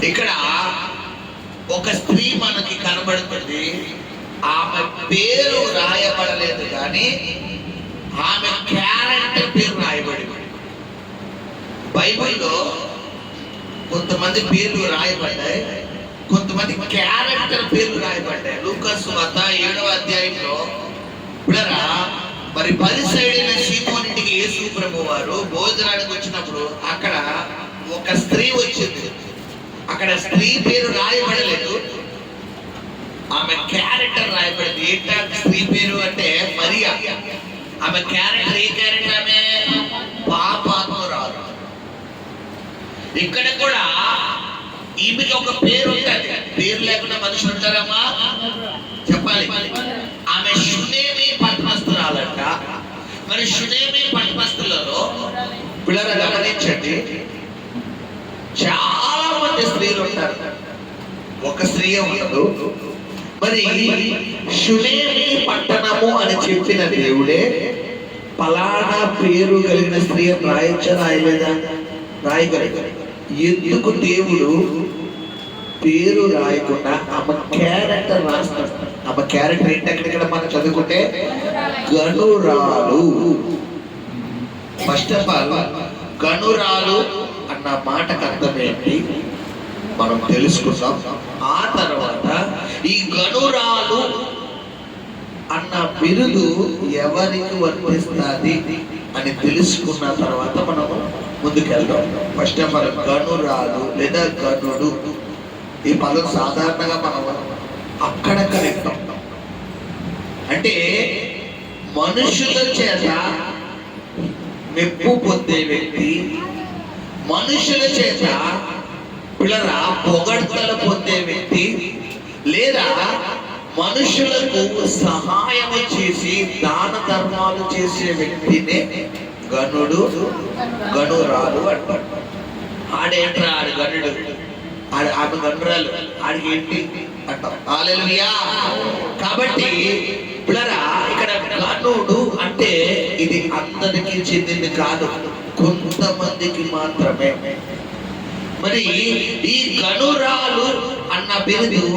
ఇక్కడ ఒక స్త్రీ మనకి కనబడుతుంది. ఆమె పేరు రాయబడలేదు కానీ ఆమె క్యారెక్టర్ పేరు రాయబడింది. బైబిల్లో కొంతమంది పేర్లు రాయబడ్డాయి, కొంతమంది క్యారెక్టర్ పేర్లు రాయబడ్డాయి. లూకా సువార్త 7వ అధ్యాయంలో పిల్లరా, మరి పరిసైడైన సీమోనుంటికి యేసు ప్రభు వారు భోజనానికి వచ్చినప్పుడు అక్కడ ఒక స్త్రీ వచ్చింది. అక్కడ స్త్రీ పేరు రాయబడలేదు, ఆమె క్యారెక్టర్ రాయబడింది. ఏంటా స్త్రీ పేరు అంటే మరియా. ఆమె క్యారెక్టర్ ఏ క్యారెక్టర్? ఆమె పాపాత్మురాలు. ఇక్కడ కూడా ఈమెకి ఒక పేరు ఉంటుంది. పేరు లేకుండా మనుషులు ఉంటారమ్మా? చెప్పాలి. ఆమె షునేమి పట్టణస్తురాలంట. మరి షునేమి పట్టణస్తులలో పిల్లలు గమనించండి, చాలా మంది స్త్రీలు ఉంటారు, ఒక స్త్రీ ఉండదు. మరి షునేమి పట్టణము అని చెప్పిన దేవుడే పలానా పేరు కలిగిన స్త్రీ రాయచ్చా రాయలేదా? రాయగలిగా. ఎందుకు దేవుడు పేరు రాయకుండా ఆమె క్యారెక్టర్ రాస్తాడు? ఆమె క్యారెక్టర్ ఏంటి? అక్కడ మనం చదువుకుంటే గనురాలు. ఫస్ట్ ఆఫ్ ఆల్ గనురాలు అన్న మాటకు అర్థం ఏంటి మనం తెలుసుకుందాం. ఆ తర్వాత ఈ గనురాలు అన్న బిరుదు ఎవరికి వర్తిస్తుంది అని తెలుసుకున్న తర్వాత మనము ముందుకెళ్దాం. ఫస్ట్ ఆఫ్ ఆల్ గనురాలు లేదా గనుడు ఈ పదం సాధారణంగా మనం అక్కడక్కడ వింటాం. అంటే మనుషుల చేత మెప్పు పొందే వ్యక్తి, మనుషుల చేత పిల్లరా పొగడ్తలు పొందే వ్యక్తి, లేదా మనుషులకు సహాయం చేసి దాన ధర్మాలు చేసే వ్యక్తినే గనుడు, గనురాలు అంటారు. ఆడేంట్రా ఆడు గనుడు, ఆమె గనురాలు, ఆడికి ఏంటి అంటాం. హల్లెలూయా. కాబట్టి పిల్లరా ఇక్కడ గనుడు అంటే ఇది అందరికీ చెందింది కాదు, కొంతమందికి మాత్రమే. మరి ఈ గనురాలు అన్న బిరుదు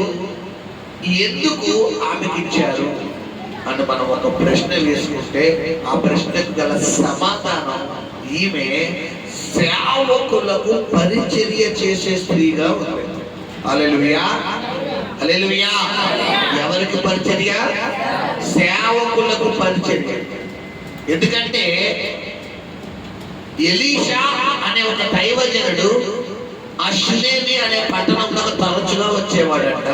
ఎందుకు ఆమెకి ఇచ్చారు అని మనం ఒక ప్రశ్న వేసుకుంటే ఆ ప్రశ్నకు గల సమాధానం ఈమె సేవకులకు పరిచర్య చేసే స్త్రీగా ఉంది. హల్లెలూయా, హల్లెలూయా. ఎవరికి పరిచర్య? సేవకులకు పరిచర్య. ఎందుకంటే ఎలీషా అనే ఒక దైవజనుడు ఆ షునేమి అనే పట్టణంలో తరచుగా వచ్చేవాడంట.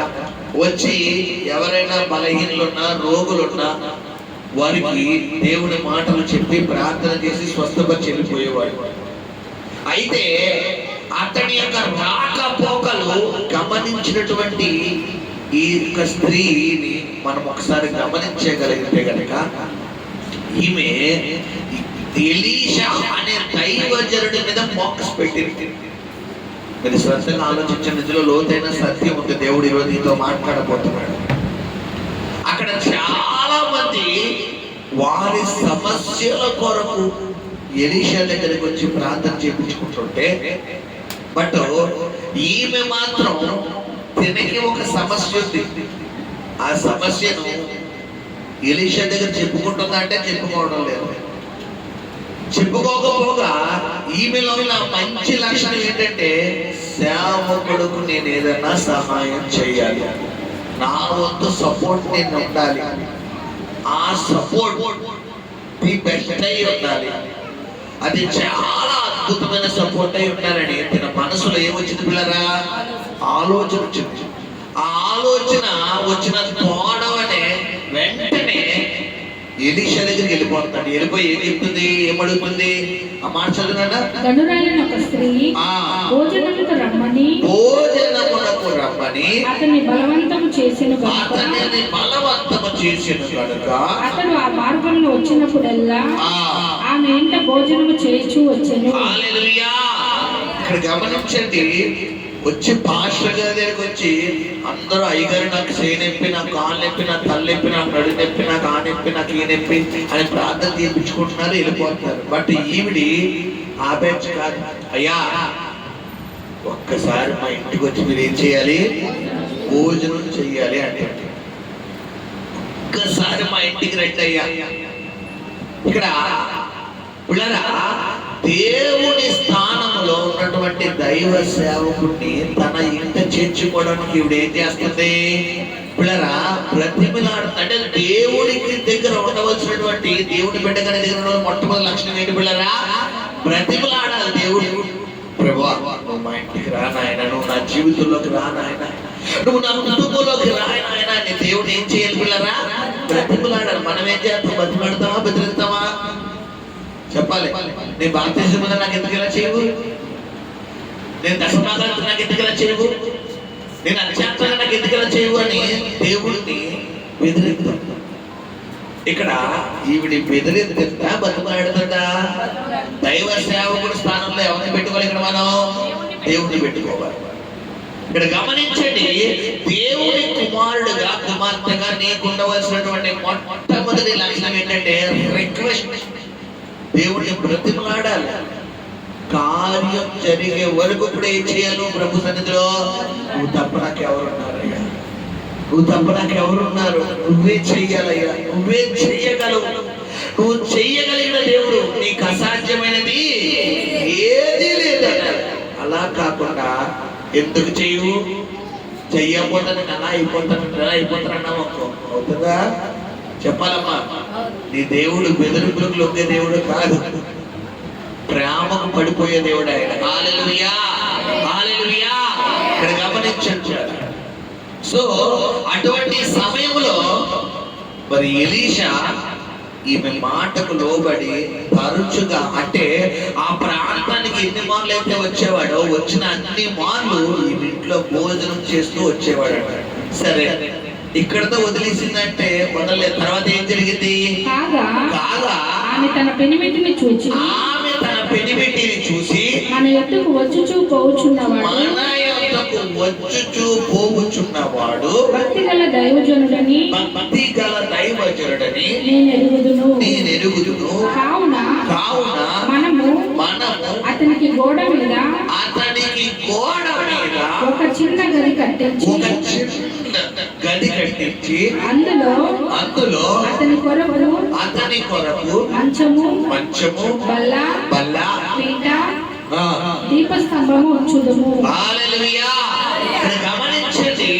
వచ్చి ఎవరైనా బలహీనులున్నా రోగులున్నా వారికి దేవుని మాటలు చెప్పి ప్రార్థన చేసి స్వస్థపరిచి వెళ్ళిపోయేవాడు. అయితే అతని యొక్క రాకపోకలు గమనించినటువంటి ఈ యొక్క స్త్రీని మనం ఒకసారి గమనించగలిగితే గనక ఈమె ఎలీషా అనే దైవజనుడి మీద ఫోకస్ పెట్టింది. మీరు శ్రద్ధగా ఆలోచించిన నిధిలో లోతైన సత్యం ఉంది. దేవుడు ఈరోజు నీతో మాట్లాడబోతున్నాడు. అక్కడ చాలా మంది వారి సమస్యల కొరకు ఎలీషా దగ్గరికి వచ్చి ప్రార్థన చేయించుకుంటుంటే, బట్ ఈమె మాత్రం తినకి ఒక సమస్య ఉంది. ఆ సమస్యను ఎలీషా దగ్గర చెప్పుకుంటుందా అంటే చెప్పుకోవడం లేదు. చెప్పుకోకపోగా ఈమెలో ఉన్న మంచి లక్షణం ఏంటంటే సేవకుడుకు నేను ఏదైనా సహాయం చేయాలి, నా వంతు సపోర్ట్ నేను ఉండాలి, ఆ సపోర్ట్ ది బెస్ట్ అయి ఉండాలి. అది చాలా అద్భుతమైన సపోర్ట్ అయి ఉండాలని తన మనసులో ఏమొచ్చింది పిల్లరా? ఆలోచన వచ్చింది. ఆ ఆలోచన వచ్చిన తోడవనే వెంటనే ఎలీషా దగ్గరికి వెళ్ళిపోతున్నాడు. వెళ్ళిపోయి ఏం చెప్తుంది, ఏమడుగుతుంది? ఆ మాట చదువునా? గనురాలైన ఒక స్త్రీ భోజనమునకు రమ్మని అతన్ని బలవంతము చేసిన కనుక అతడు ఆ మార్గంలో వచ్చినప్పుడల్లా ఆమె ఇంట భోజనము చేయించు వచ్చెను. హల్లెలూయా. ఇక్కడ గమనించండి, వచ్చి పాస్టర్ గారి దగ్గరికి వచ్చి అందరూ అయ్యగారు నాకు చేయి నొప్పి, నాకు కాలు నొప్పి, నాకు తల నొప్పి, నాకు నడు నొప్పి, నాకు ఆ నొప్పి, నాకు ఈ నొప్పి అని ప్రార్థన చేయించుకుంటున్నారు, వెళ్ళిపోతున్నారు. బట్ ఈవిడి ఆ బ్యాచ్ కాదు. అయ్యా ఒక్కసారి మా ఇంటికి వచ్చి మీరు ఏం చేయాలి? భోజనం చెయ్యాలి అంటే ఒక్కసారి మా ఇంటికి రండి అయ్యా. ఇక్కడ పిల్లరా, దేవుని స్థానంలో ఉన్నటువంటి దైవ సేవకుడిని తన ఇంట చేర్చుకోవడానికి ఇవిడ ఏం చేస్తుంది? పిల్లరా, బ్రతిమిలాడుతుంది. అంటే దేవుడికి దగ్గర ఉండవలసినటువంటి, దేవుని బిడ్డగారి దగ్గర ఉన్న మొట్టమొదటి లక్షణం ఏంటి పిల్లరా? బ్రతిమిలాడాలి. దేవుడు, ప్రభువా నువ్వు మా ఇంటికి రా నాయన, నువ్వు నా జీవితంలోకి రా నాయన, నువ్వు నా కుటుంబంలోకి రా నాయన అని దేవుడు ఏం చేయాలి పిల్లరా? బ్రతిమిలాడాలి. మనం ఏం చేస్తాం? బ్రతిమాడతామా బెదిరిస్తామా? చెప్పాలి. నేను బాప్తిజం మీద నాకు ఎందుకు ఇలా చేయవు? నేను దశమాదాలు నాకు ఎందుకు ఇలా చేయవు? నేను అత్యంతంగా నాకు ఎందుకు ఇలా చేయవు అని దేవుడిని బెదిరిద్దాం. ఇక్కడ ఈవిడి బెదిరిద్దా బతిమాడుతుందా? దైవ సేవకుడు స్థానంలో ఎవరిని పెట్టుకోవాలి? ఇక్కడ మనం దేవుడిని పెట్టుకోవాలి. ఇక్కడ గమనించండి, దేవుడి కుమారుడుగా కుమార్తెగా నీకు ఉండవలసినటువంటి మొట్టమొదటి లక్షణం ఏంటంటే రిక్వెస్ట్. దేవుడిని బ్రతిమలాడాలి. కార్యం జరిగే వరకు కూడా ఏం చేయాలి? ప్రభు సన్నిధిలో నువ్వు తప్ప నాకు ఎవరున్నారయ్యా, నువ్వు తప్ప నాకు ఎవరున్నారు, నువ్వే చెయ్యాలయ్యా, నువ్వే చెయ్యగలవు, నువ్వు చెయ్యగలిగిన దేవుడు, నీకు అసాధ్యమైనది ఏది లేదన్నాడు. అలా కాకుండా ఎందుకు చెయ్యు? చెయ్యకపోతాను అలా అయిపోతానన్నావు అవుతుందా? చెప్పాలమ్మా, నీ దేవుడు బెదిరింపులకు లొంగే దేవుడు కాదు, ప్రేమకు పడిపోయే దేవుడు ఆయన. హల్లెలూయా, హల్లెలూయా. ఇక్కడ గమనించండి. సో అటువంటి సమయంలో మరి ఎలీషా ఈమె మాటకు లోబడి తరచుగా, అంటే ఆ ప్రాంతానికి ఎన్ని మార్లు అయితే వచ్చేవాడో వచ్చిన అన్ని మార్లు ఈ ఇంట్లో భోజనం చేస్తూ వచ్చేవాడు. సరే, ఇక్కడతో వదిలేసిందంటే వదలలేదు. తర్వాత ఏం జరిగింది? కాగా ఆమె తన పెనిమిటిని చూసి మన యొద్దకు వచ్చుచూ పోవుచున్నవాడు భక్తిగల దైవజనుడని నేను ఎరుగుదును. కావున మనము అతనికి గోడ మీద ఒక చిన్న గది కట్టించి అందులో అతని కొరకు మంచము బల్ల పీట దీపస్తంభము ఉంచుదుము. హల్లెలూయా. గమనించండి,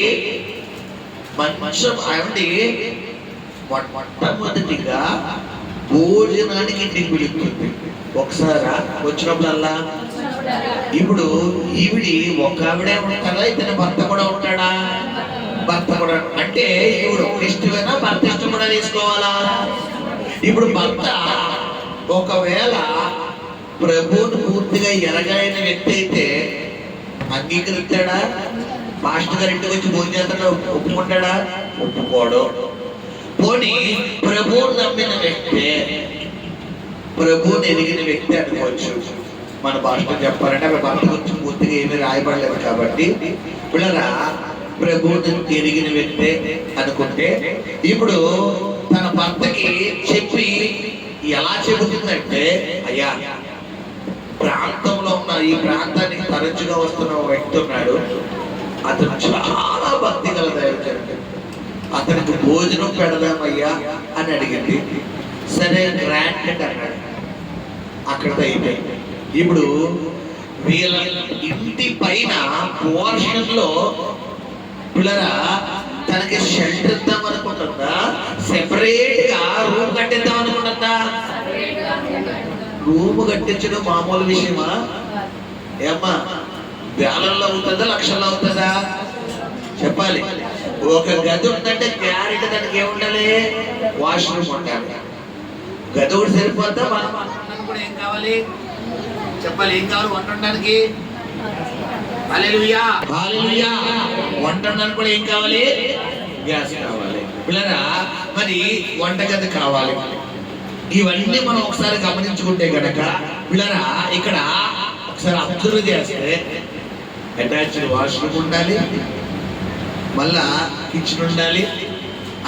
మంచం అంటే మొట్టమొదటిగా భోజనానికి ఇంటికి పిలుస్తుంది. ఒకసారి వచ్చినప్పుడల్లా. ఇప్పుడు ఈవిడి ఒక ఆవిడే ఉంటారా? ఇతని భర్త కూడా ఉంటాడా? భర్త కూడా. అంటే ఈవిడ ఒక ఇష్టమైనా భర్త ఇష్టం కూడా తీసుకోవాలా? ఇప్పుడు భర్త ఒకవేళ ప్రభువును పూర్తిగా ఎరగైన వ్యక్తి అయితే అంగీకరిస్తాడా? మాస్టర్ గారి ఇంటికి వచ్చి భోజనం చేస్తాడా? ఒప్పుకుంటాడా? ఒప్పుకోడు. పోనీ ప్రభువును నమ్మిన వ్యక్తే, ప్రభువుని ఎరిగిన వ్యక్తి అనుకోవచ్చు. మన భాషలో చెప్పాలంటే ఆమె భర్త గురించి పూర్తిగా ఏమీ రాయబడలేదు కాబట్టి పిల్లరా, ప్రభువుని ఎరిగిన వ్యక్తే అనుకుంటే ఇప్పుడు తన భర్తకి చెప్పి ఎలా చెబుతుందంటే, అయ్యా ప్రాంతంలో ఉన్న ఈ ప్రాంతానికి తరచుగా వస్తున్న వ్యక్తి ఉన్నాడు, అతను చాలా భక్తి గల దైవజనుడు, అతనికి భోజనం పెడదామయ్యా అని అడిగింది. సరే గ్రాంటెడ్ అన్నాడు. అక్కడితో అయిపోయింది. ఇప్పుడు వీళ్ళ ఇంటి పైన పోర్షన్ లో పిల్లరా తనకి షెల్టర్ ఇద్దాం అనుకుంటుందా? సెపరేట్ గా రూమ్ కట్టిద్దాం అనుకుంటుందా? రూమ్ కట్టించడం మామూలు విషయమా? ఏమ్మా, వేలల్లో అవుతుందా లక్షల్లో అవుతుందా? చెప్పాలి. ఒక గది ఉందంటే గ్యారెంటీ దానికి ఏముండాలి? వాష్రూమ్ ఉండాలి. గది ఒకటి సరిపోద్దా? మనం కూడా ఏం కావాలి? చెప్పాలి. ఏం కావాలి వంట ఉండడానికి? హల్లెలూయా, హల్లెలూయా. వంట ఉండడానికి కూడా ఏం కావాలి? గ్యాస్ కావాలి. పిల్లరా, మరి వంటగది కావాలి. ఇవన్నీ మనం ఒకసారి గమనించుకుంటే గనక పిల్లరా, ఇక్కడ ఒకసారి అబ్జర్వ్ చేస్తే అటాచ్డ్ వాష్రూమ్ ఉండాలి, మళ్ళా కిచెన్ ఉండాలి.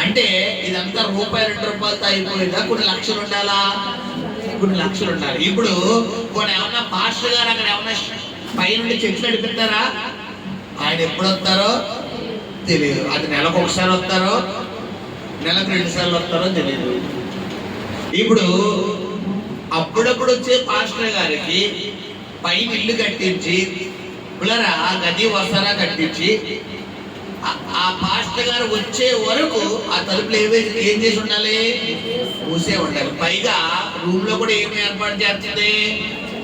అంటే ఇదంతా రూపాయి 2 రూపాయలతో అయిపోయిందా? కొన్ని లక్షలు ఉండాలా? కొన్ని లక్షలు ఉండాలి. ఇప్పుడు కొన్ని ఏమన్నా పాస్టర్ గారు అక్కడ ఏమన్నా పైనుండి చెట్లు నడిపిస్తారా? ఆయన ఎప్పుడు వస్తారో తెలియదు. అది నెలకు ఒకసారి వస్తారో నెలకు 2 సార్లు వస్తారో తెలియదు. ఇప్పుడు అప్పుడప్పుడు వచ్చే పాస్టర్ గారికి పైన ఇల్లు కట్టించి పిల్లరా గది వస్తారా కట్టించి ఆ పాస్టర్ గారు వచ్చే వరకు ఆ తలుపులు ఏం చేసి ఉండాలి? మూసే ఉండాలి. పైగా రూమ్ లో కూడా ఏమి ఏర్పాటు చేస్తుంది?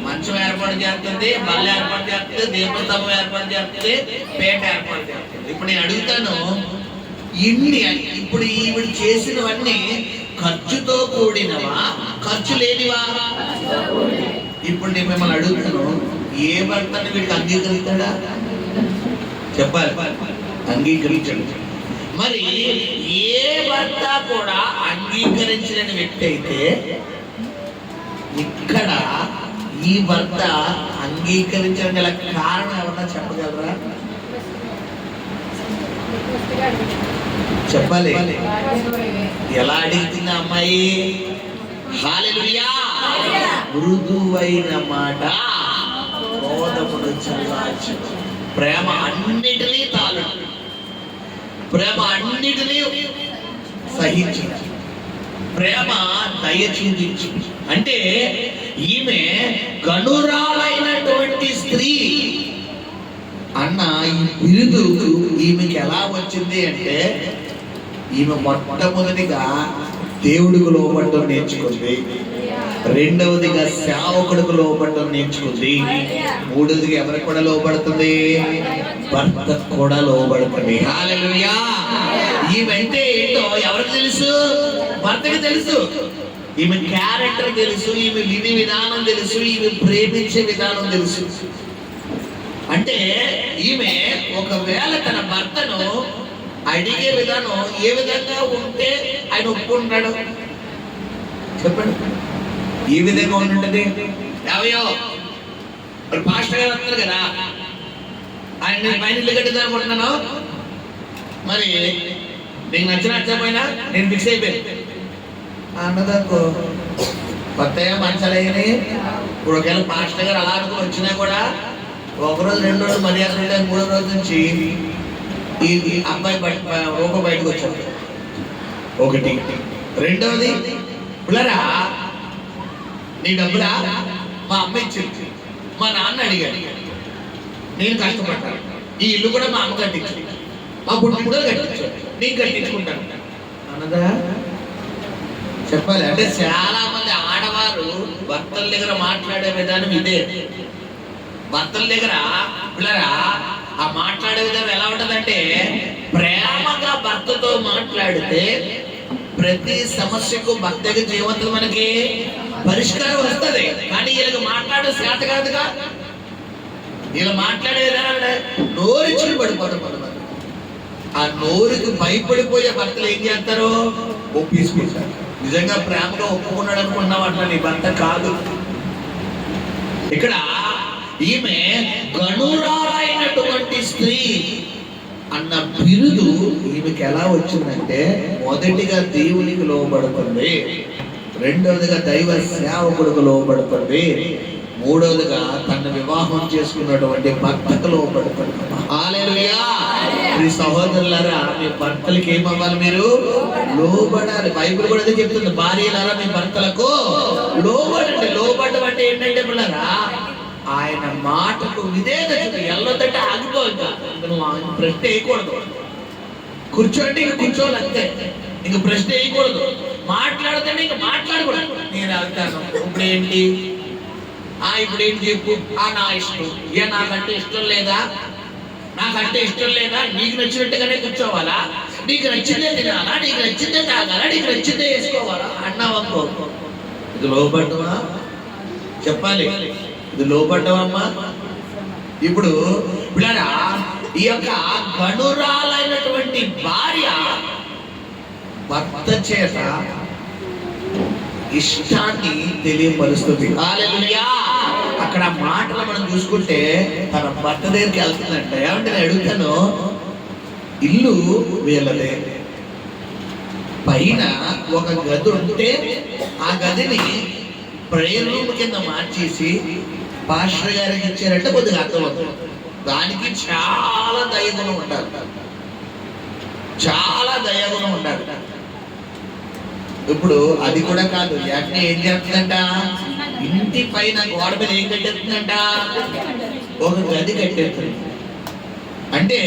మంచం ఏర్పాటు చేస్తుంది, బల్ల ఏర్పాటు చేస్తుంది, దీపస్తంభం ఏర్పాటు చేస్తుంది, పేట ఏర్పాటు చేస్తుంది. ఇప్పుడు నేను అడుగుతాను, ఇప్పుడు ఈవిడ చేసినవన్నీ ఖర్చుతో కూడినవా, ఖర్చు లేనివా? ఇప్పుడు నేను మిమ్మల్ని అడుగుతాను, ఏ భర్తని వీడికి అంగీకరిస్తాడా? చెప్పాలి, అంగీకరించడు. మరి ఏ భర్త కూడా అంగీకరించిన వ్యక్తి అయితే ఇక్కడ ఈ భర్త అంగీకరించడం గల కారణం ఏమన్నా చెప్పగలరా? చెప్పాలి. ఎలా అడిగింది అమ్మాయి? హల్లెలూయా. మృదువైన మాట క్రోధమును చల్లార్చు. ప్రేమ అన్నిటినీ తాళు, ప్రేమ అన్నిటినీ సహించు, ప్రేమ దయ చూపించు. అంటే ఈమె గనురాలైనటువంటి స్త్రీ అన్న ఈ బిరుదు ఈమెకి ఎలా వచ్చింది అంటే, ఈమె మొట్టమొదటిగా దేవుడికి లోబడటం నేర్చుకుంది, రెండవదిగా సేవకుడికి లోబడటం నేర్చుకుంది, మూడవదిగా ఎవరికి కూడా లోబడుతుంది? భర్తకు కూడా లోబడుతుంది. హల్లెలూయా. ఈమెంటే ఏంటో ఎవరికి తెలుసు? భర్తకి తెలుసు. ఈమె క్యారెక్టర్ తెలుసు, ఈమె విధి విధానం తెలుసు, ఈమె ప్రేమించే విధానం తెలుసు. అంటే ఈమె ఒకవేళ తన భర్తను అడిగే విధానం ఏ విధంగా ఉంటే ఆయన ఒప్పుకుంటాడు? చెప్పండి, ఏ విధంగా ఉంటుంటది? ఏవయో పాస్టర్ గారు వస్తారు కదా, ఆయన నేను పైన ఇల్లు కట్టిద్దాం అనుకుంటున్నాను, మరి నీకు నచ్చకపోయినా నేను ఫిక్స్ అయిపోయాను అన్నదనుకో, కొత్తగా మంచాలు అయ్యాయి. ఇప్పుడు ఒకవేళ పాస్టర్ గారు అలా అనుకుని వచ్చినా కూడా 1 రోజు 2 రోజులు మర్యాద ఉంటే 3వ రోజు నుంచి ఈ అబ్బాయి బయటకు వచ్చాడు. ఒకటి. రెండవది, పిల్లరా నీ డబ్బులా మా అమ్మ ఇచ్చింది, మా నాన్న అడిగాడు, నేను కష్టపడ్డాను, ఈ ఇల్లు కూడా మా అమ్మ కట్టించింది, మా పుట్టిన కట్టించాడు, నేను కట్టించుకుంటాను అన్నదా? చెప్పాలి. అంటే చాలా మంది ఆడవారు భర్తల దగ్గర మాట్లాడే విధానం ఇదే. భర్తల దగ్గర పిల్లరా ఆ మాట్లాడే విధానం ఎలా ఉంటదంటే, ప్రేమగా భర్తతో మాట్లాడితే ప్రతి సమస్యకు భర్తకి జీవితం మనకి పరిష్కారం వస్తుంది. కానీ వీళ్ళకి మాట్లాడే శాత కాదుగా, వీళ్ళు మాట్లాడే విధానం నోరిచ్చుకుని పడిపోతారు. ఆ నోరుకి భయపడిపోయే భర్తలు ఏం చేస్తారు? ఒప్పించుకుంటారు. నిజంగా ప్రేమగా ఒప్పుకున్నాడు అనుకున్నావు, అట్లా నీ భర్త కాదు. ఇక్కడ ఈమె గనురాలైనటువంటి స్త్రీ అన్న బిరుదు ఈమెకి ఎలా వచ్చిందంటే, మొదటిగా దేవునికి లోబడుతుంది, రెండవదిగా దైవ సేవకుడికి లోబడుతుంది, మూడవదిగా తన వివాహం చేసుకున్నటువంటి భర్తకు లోబడుతుంది. హల్లెలూయా. మీ సహోదరులారా, మీ భర్తలకి ఏమవ్వాలి? మీరు లోబడాలి. బైబిల్ కూడా అదే చెప్తుంది, భార్యలారా మీ భర్తలకు లోబడండి. లోబడడం అంటే ఏంటంటే పిల్లరా, ఆయన మాటకు విధేయత చూపి. ఎల్లొద్దంటే ఆగిపోవద్దు, నువ్వు ప్రశ్న వేయకూడదు. కూర్చోండి, ఇంక కూర్చోవాలి అంతే, ఇంక ప్రశ్న వేయకూడదు. మాట్లాడుతుంటే ఇంక మాట్లాడకూడదు. నేను అడుగుతాను, ఇప్పుడు ఏంటి చెప్పు. నా ఇష్టం. నాకంటే ఇష్టం లేదా? నాకంటే ఇష్టం లేదా? నీకు నచ్చినట్టుగానే కూర్చోవాలా? నీకు నచ్చిందే తినాలా? నీకు నచ్చిందే తాగాలా? నీకు నచ్చిందే వేసుకోవాలా అన్నావనుకో, ఇది లోబడ్డవా? చెప్పాలి, ఇది లోబడ్డవమ్మా? ఇప్పుడు పిల్లరా, ఈ యొక్క గనురాలైనటువంటి భార్య భర్త చేత ఇష్టాన్ని తెలియపరుస్తుంది. హల్లెలూయా. అక్కడ మాటలు మనం చూసుకుంటే తన భర్త దగ్గరికి వెళ్తుందంట. ఏమంటే నేను అడుగుతాను, ఇల్లు వీళ్ళదే, పైన ఒక గది ఉంటే ఆ గదిని ప్రేయర్ రూమ్ కింద మార్చేసి పాస్టర్ గారికి ఇచ్చారంటే కొద్దిగా అర్థమవుతుంది. దానికి చాలా దయగుణం ఉండాలి, చాలా దయగుణం ఉండాలి. ఇప్పుడు అది కూడా కాదు, యజ్ఞ ఏం చేస్తుందంట, ఇంటి పైన గోడ మీద ఏం కట్టేస్తుందంట, ఒక గది కట్టేస్తుంది. అంటే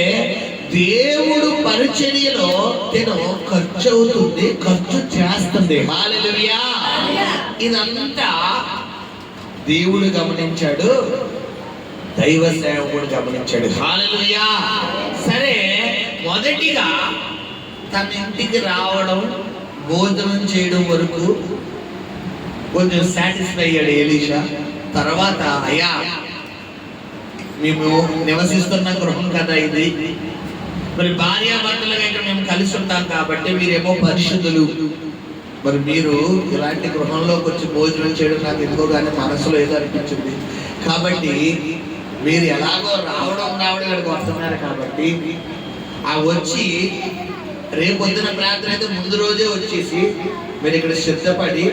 దేవుడు పరిచర్యలో తిను ఖర్చు అవుతుంది, ఖర్చు చేస్తుంది. హల్లెలూయా. ఇదంతా దేవుడు గమనించాడు, దైవ సేవకుడు గమనించాడు. హల్లెలూయా. సరే, మొదటిగా తన ఇంటికి రావడం, భోజనం చేయడం వరకు కొంచెం సాటిస్ఫై అయ్యాడు ఎలీషా. తర్వాత అయ్యా, మేము నివసిస్తున్న గృహం కదా ఇది, మరి భార్యాభర్తలుగా ఇక్కడ మేము కలిసి ఉంటాం కాబట్టి మీరేమో పరిశుద్ధులు, మరి మీరు ఇలాంటి గృహంలోకి వచ్చి భోజనం చేయడం నాకు ఎందుకో కానీ మనసులో ఏదో అనిపించింది. కాబట్టి మీరు ఎలాగో రావడం ఇక్కడికి వస్తున్నారు కాబట్టి ఆ వచ్చి రేపొద్దున ప్రార్థన అయితే ముందు రోజే వచ్చేసి మీరు ఇక్కడ సిద్ధపడి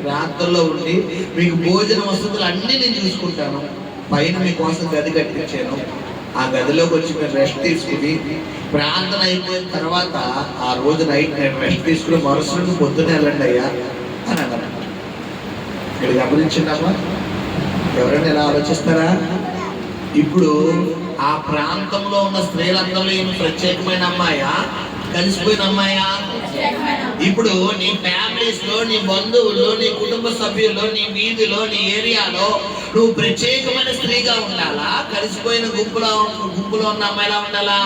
రాత్రుల్లో ఉండి మీకు భోజన వసతులు అన్నీ నేను చూసుకుంటాను. పైన మీకోసం గది కట్టించాను, ఆ గదిలోకి వచ్చి మీరు రెస్ట్ తీసుకుని ప్రార్థన అయిపోయిన తర్వాత ఆ రోజు నైట్ నేను రెస్ట్ తీసుకుని మరుసటి పొద్దునే వెళ్ళండి అయ్యా అని అన్నారు. ఇక్కడ గమనించిందమ్మా, ఎవరైనా ఎలా ఆలోచిస్తారా? ఇప్పుడు ఆ ప్రాంతంలో ఉన్న స్త్రీలందరూ ఈమె ప్రత్యేకమైన అమ్మాయా, కలిసిపోయిన అమ్మాయా? ఇప్పుడు నీ ఫ్యామిలీస్ లో, నీ బంధువుల్లో, నీ కుటుంబ సభ్యుల్లో, నీ వీధిలో, నీ ఏరియాలో నువ్వు ప్రత్యేకమైన స్త్రీగా ఉండాలా, కలిసిపోయిన గుంపులో ఉన్న అమ్మాయిలా ఉండాలా?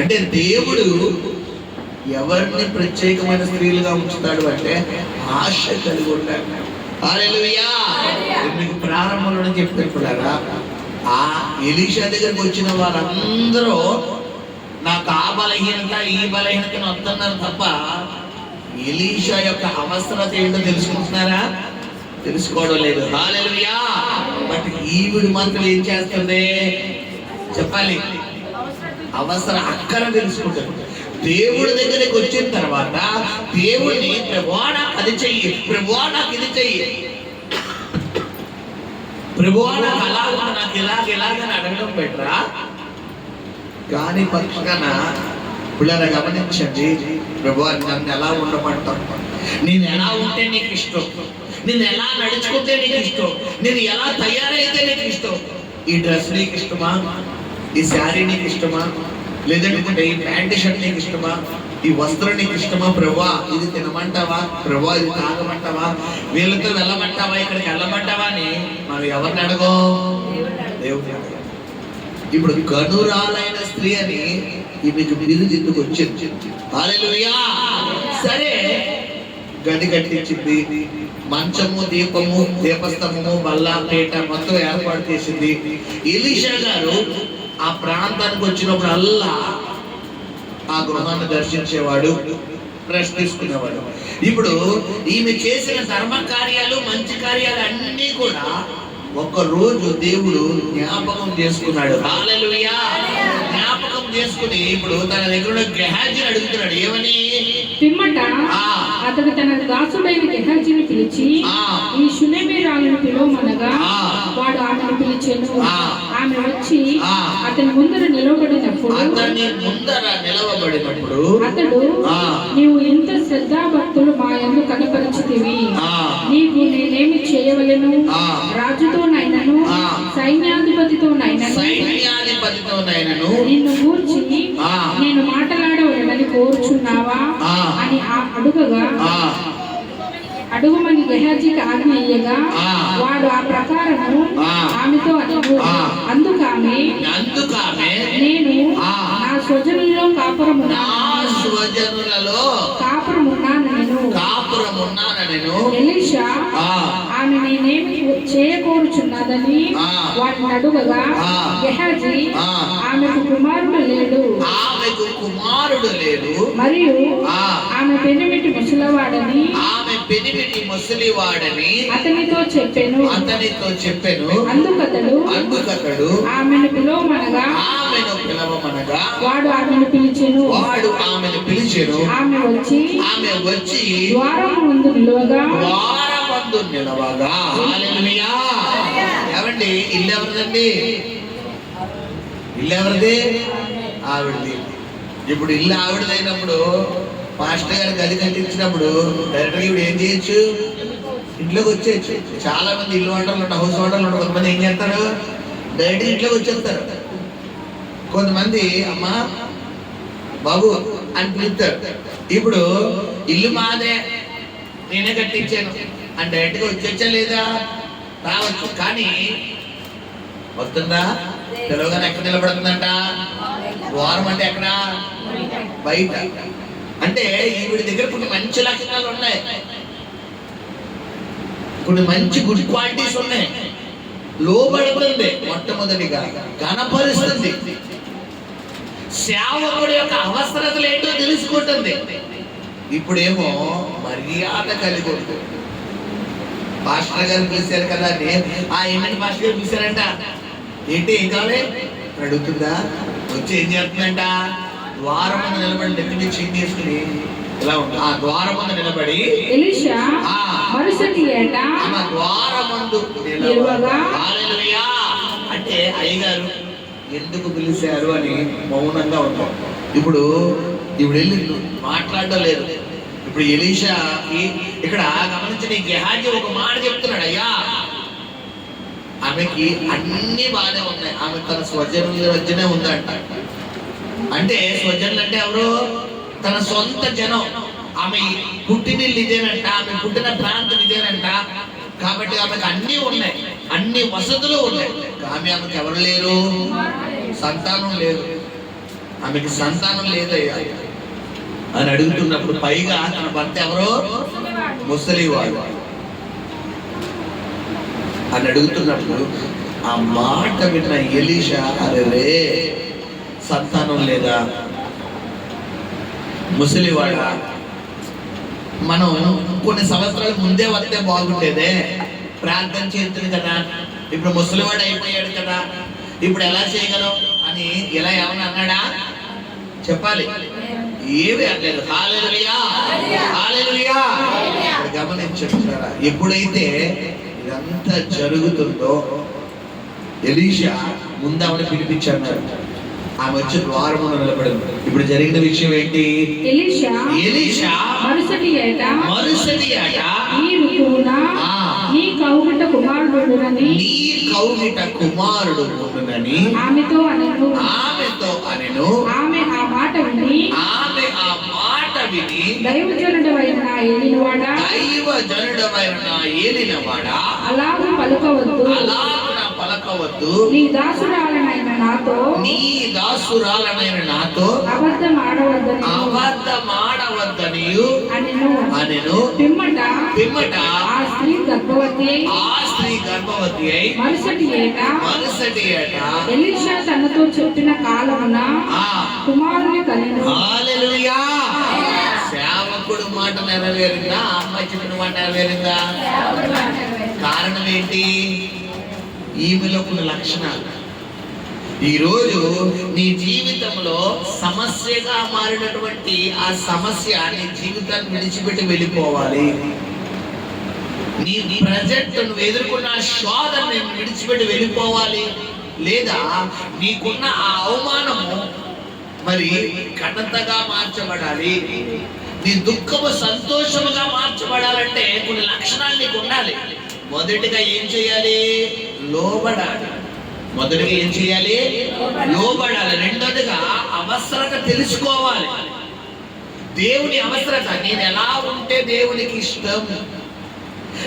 అంటే దేవుడు ఎవరిని ప్రత్యేకమైన స్త్రీలుగా ఉంచుతాడు అంటే ఆశ కలిగి ఉంటాడు. హల్లెలూయా. మీకు ప్రారంభంలో చెప్తున్నారా, ఆ ఎలీషా దగ్గరికి వచ్చిన వారందరూ నాకు ఆ బలహీనత ఈ బలహీనతను వస్తున్నారు తప్ప ఎలీషా యొక్క అవసరత ఏంటో తెలుసుకుంటున్నారా? తెలుసుకోవడం లేదు. హల్లెలూయా. బట్ ఈవిడ మాత్రం ఏం చేస్తుంది చెప్పాలి, అక్కర తెలుసుకుంటారు. దేవుడి దగ్గరికి వచ్చిన తర్వాత దేవుడిని ప్రభువా నాకు అది చెయ్యి, ప్రభువా నాకు ఇది చెయ్యి, ప్రభువా నాకు అలాగా, నాకు ఇలాగని అడగడం బెటరా? కానీ పక్షాన పిల్లలు గమనించండి, ప్రభువా నన్ను ఎలా ఉండమంటావు, నేను ఎలా ఉంటే నీకు ఇష్టం, నేను ఎలా నడుచుకుంటే నీకు ఇష్టం, నేను ఎలా తయారైతే నీకు ఇష్టం, ఈ డ్రెస్ నీకు ఇష్టమా, ఈ శారీ నీకు ఇష్టమా, లేదంటే ఈ ప్యాంట్ షర్ట్ నీకు ఇష్టమా, ఈ వస్త్రం నీకు ఇష్టమా, ప్రభువా ఇది తినమంటావా, ప్రభువా ఇది తాగమంటావా, వీళ్ళతో వెళ్ళమంటావా, ఇక్కడికి వెళ్ళమంటావా అని మనం ఎవరిని అడగో? దేవుడు. ఇప్పుడు గనురాలైన స్త్రీ అని ఈమెకు బిరుదిందుకు వచ్చింది. హల్లెలూయా. సరే, గది కట్టించింది, మంచము, దీపము, దీపస్తంభము, బల్ల, పీట మొత్తం ఏర్పాటు చేసింది. ఎలీషా గారు ఆ ప్రాంతానికి వచ్చినప్పుడు అల్లా ఆ గృహాన్ని దర్శించేవాడు, రెస్ట్ తీసుకునేవాడు. ఇప్పుడు ఈమె చేసిన ధర్మ కార్యాలు, మంచి కార్యాలు అన్నీ కూడా ఒక రోజు దేవుడు జ్ఞాపకం చేసుకున్నాడు. హల్లెలూయా. జ్ఞాపకం చేసుకుని ఇప్పుడు తన దగ్గర గెహాజీని అడుగుతున్నాడు. ఏమని? పిమ్మట అతడు తన దాసుడైన గెహాజీని పిలిచి ఈ షునేమీరాలను పిలువమనగా వాడు ఆమెను పిలిచెను. ఆమె వచ్చి అతని ముందర నిలవబడినప్పుడు అతడు నీవు ఇంత శ్రద్ధాభక్తులు మా యందు కనపరిచితివి, నీకు నేనేమి చేయవలెను? రాజుతోనైనను సైన్యాధిపతితోనైనను నిన్ను గూర్చి నేను మాట్లాడవలెనని కోరుచున్నావా అని అడుగగా, అడుగుమని గెహాజీకి ఆజ్ఞ ఇయ్యగా వాడు ఆ ప్రకారము ఆమెతో అనెను. అందుకామె నేను నా స్వజనులలో కాపురమున్నానెను. ఎలీషా ఆమె నేనేమి చేయకూరుచున్నదని వాడిని అడుగగా, గెహాజీ ఆమెకు కుమారుడు లేడు మరియు ఆమె పెనిమిటి ముసలివాడని అతనితో చెప్పెను. అందుకతడు ఆమెను పిలవమనగా వాడు ఆమెను పిలిచెను. ఆమె వచ్చి ద్వారము ముందు నిలువగా ద్వారమందు నిలవగా. హల్లెలూయా. ఏమండి, ఇల్లు ఎవరిదండి? ఇల్లు ఎవరిది? ఆవిడది. ఇప్పుడు ఇల్లు ఆవిడదైనప్పుడు పాస్టర్ గారికి గది కట్టించినప్పుడు డైరెక్ట్గా ఇప్పుడు ఏం చేయొచ్చు? ఇంట్లోకి వచ్చేయచ్చు. చాలా మంది ఇల్లు వంటలు ఉంటారు, హౌస్ వంటలు ఉంటారు. కొంతమంది ఏం చేస్తారు? డైరెక్ట్గా ఇంట్లోకి వచ్చేస్తారు. కొంతమంది అమ్మా బాబు అని పిలుస్తారు. ఇప్పుడు ఇల్లు మాదే, నేనే కట్టించాను అని డైరెక్ట్గా వచ్చేచ్చా లేదా? రావచ్చు. కానీ వస్తుందా? పిలవగానే ఎక్కడ నిలబడుతుందంట? ద్వారం అంటే ఎక్కడ? బయట. అంటే ఈవిడ దగ్గర కొన్ని మంచి లక్షణాలు ఉన్నాయి, కొన్ని మంచి గుడ్ క్వాలిటీస్ ఉన్నాయి. లోబడుతుంది, మొట్టమొదటిగా కనపరుస్తుంది, సేవకుడి యొక్క అవసరతలు ఏంటో తెలుసుకుంటుంది. ఇప్పుడేమో మర్యాద కలిగి ఉంటుంది. పాస్టర్ గారు పిలిచారు కదా అని ఏమని పాస్టర్ గారు పిలిచారంట, ఏంటి ఏం కావాలి అడుగుతుందా? వచ్చి ఏం చేస్తుందంట? ద్వారం ముందు నిలబడి దగ్గర నుంచి చేంజ్ చేసుకుని ఇలా ఉంటుంది. ఆ ద్వారం ముందు నిలబడి ఎలీషా మరుసటి ఏట ఆమె ద్వారం ముందు నిలవగా. హల్లెలూయా. అంటే అయ్యగారు ఎందుకు పిలిచారు అని మౌనంగా ఉంటాం. ఇప్పుడు వెళ్ళి మాట్లాడడం లేదు. ఇప్పుడు ఎలీషా ఇక్కడ గమనించిన గెహాజీ ఒక మాట చెప్తున్నాడు, అయ్యా ఆమెకి అన్ని బాగానే ఉన్నాయి, ఆమె తన స్వజనుల మధ్యనే ఉందంట. అంటే స్వజనులు అంటే ఎవరు? తన సొంత జనం. ఆమె పుట్టినిల్లు ఇదేనంట, ఆమె పుట్టిన ప్రాంతం ఇదేనంట. కాబట్టి ఆమెకు అన్ని ఉన్నాయి, అన్ని వసతులు ఉన్నాయి. కానీ ఆమెకు ఎవరు లేరు? సంతానం లేదు. ఆమెకి సంతానం లేదయ్యా అని అడుగుతున్నప్పుడు, పైగా తన భర్త ఎవరు? ముసలివాడు అని అడుగుతున్నప్పుడు ఆ మాట విన్న ఎలీషా, అరే సంతానం లేదా, ముసలివాడా, మనం కొన్ని సంవత్సరాల ముందే వస్తే బాగుండేదే, ప్రార్థన చేస్తుంది కదా, ఇప్పుడు ముసలివాడు అయిపోయాడు కదా, ఇప్పుడు ఎలా చేయగలం అని ఇలా ఏమన్నా అన్నాడా? చెప్పాలి, ఏమీ అనలేదు. హల్లెలూయా, హల్లెలూయా. గమనించుకుంటారా, ఎప్పుడైతే ఇదంతా జరుగుతుందో ఎలీషా ముందు ఆమెను పిలిపించారు. ఆమె వచ్చి ద్వారమున నిలబడింది. ఇప్పుడు జరిగిన విషయం ఏంటి? ఎలీషా మరుసటి ఏట ఈ ఋతువున నీ కౌగిట కుమారుడునని ఆమెతో అనెను. ఆమె ఆ మాట విని దైవజనుడవైన ఏలినవాడా అలాగు పలకవద్దు, నీ దాసురాలనైన నాతో అబద్ధం ఆడవద్దనియు అనెను. పిమ్మట ఆ స్త్రీ గర్భవతి అయి మరుసటి ఏట ఎలీషా తనతో చెప్పిన కాలమున కుమారుని కనెను. హల్లెలూయా. సేవకుడు మాట నెరవేరిందా? అమ్మాయి చెప్పిన మాట నెరవేరిందా? కారణం ఏంటి? ఈమెలో కొన్ని లక్షణాలు. ఈరోజు నీ జీవితంలో సమస్యగా మారినటువంటి ఆ సమస్య నీ జీవితాన్ని విడిచిపెట్టి వెళ్ళిపోవాలి. నీ ప్రజెంట్ నువ్వు ఎదుర్కొన్న శోధన విడిచిపెట్టి వెళ్ళిపోవాలి. లేదా నీకున్న ఆ అవమానము మరి ఘనతగా మార్చబడాలి. నీ దుఃఖము సంతోషముగా మార్చబడాలంటే కొన్ని లక్షణాలు నీకు ఉండాలి. మొదటిగా ఏం చేయాలి? లోబడాలి. లోబడాలి. రెండోదిగా అవసరత తెలుసుకోవాలి. దేవుని అవసరత. నేను ఎలా ఉంటే దేవునికి ఇష్టం,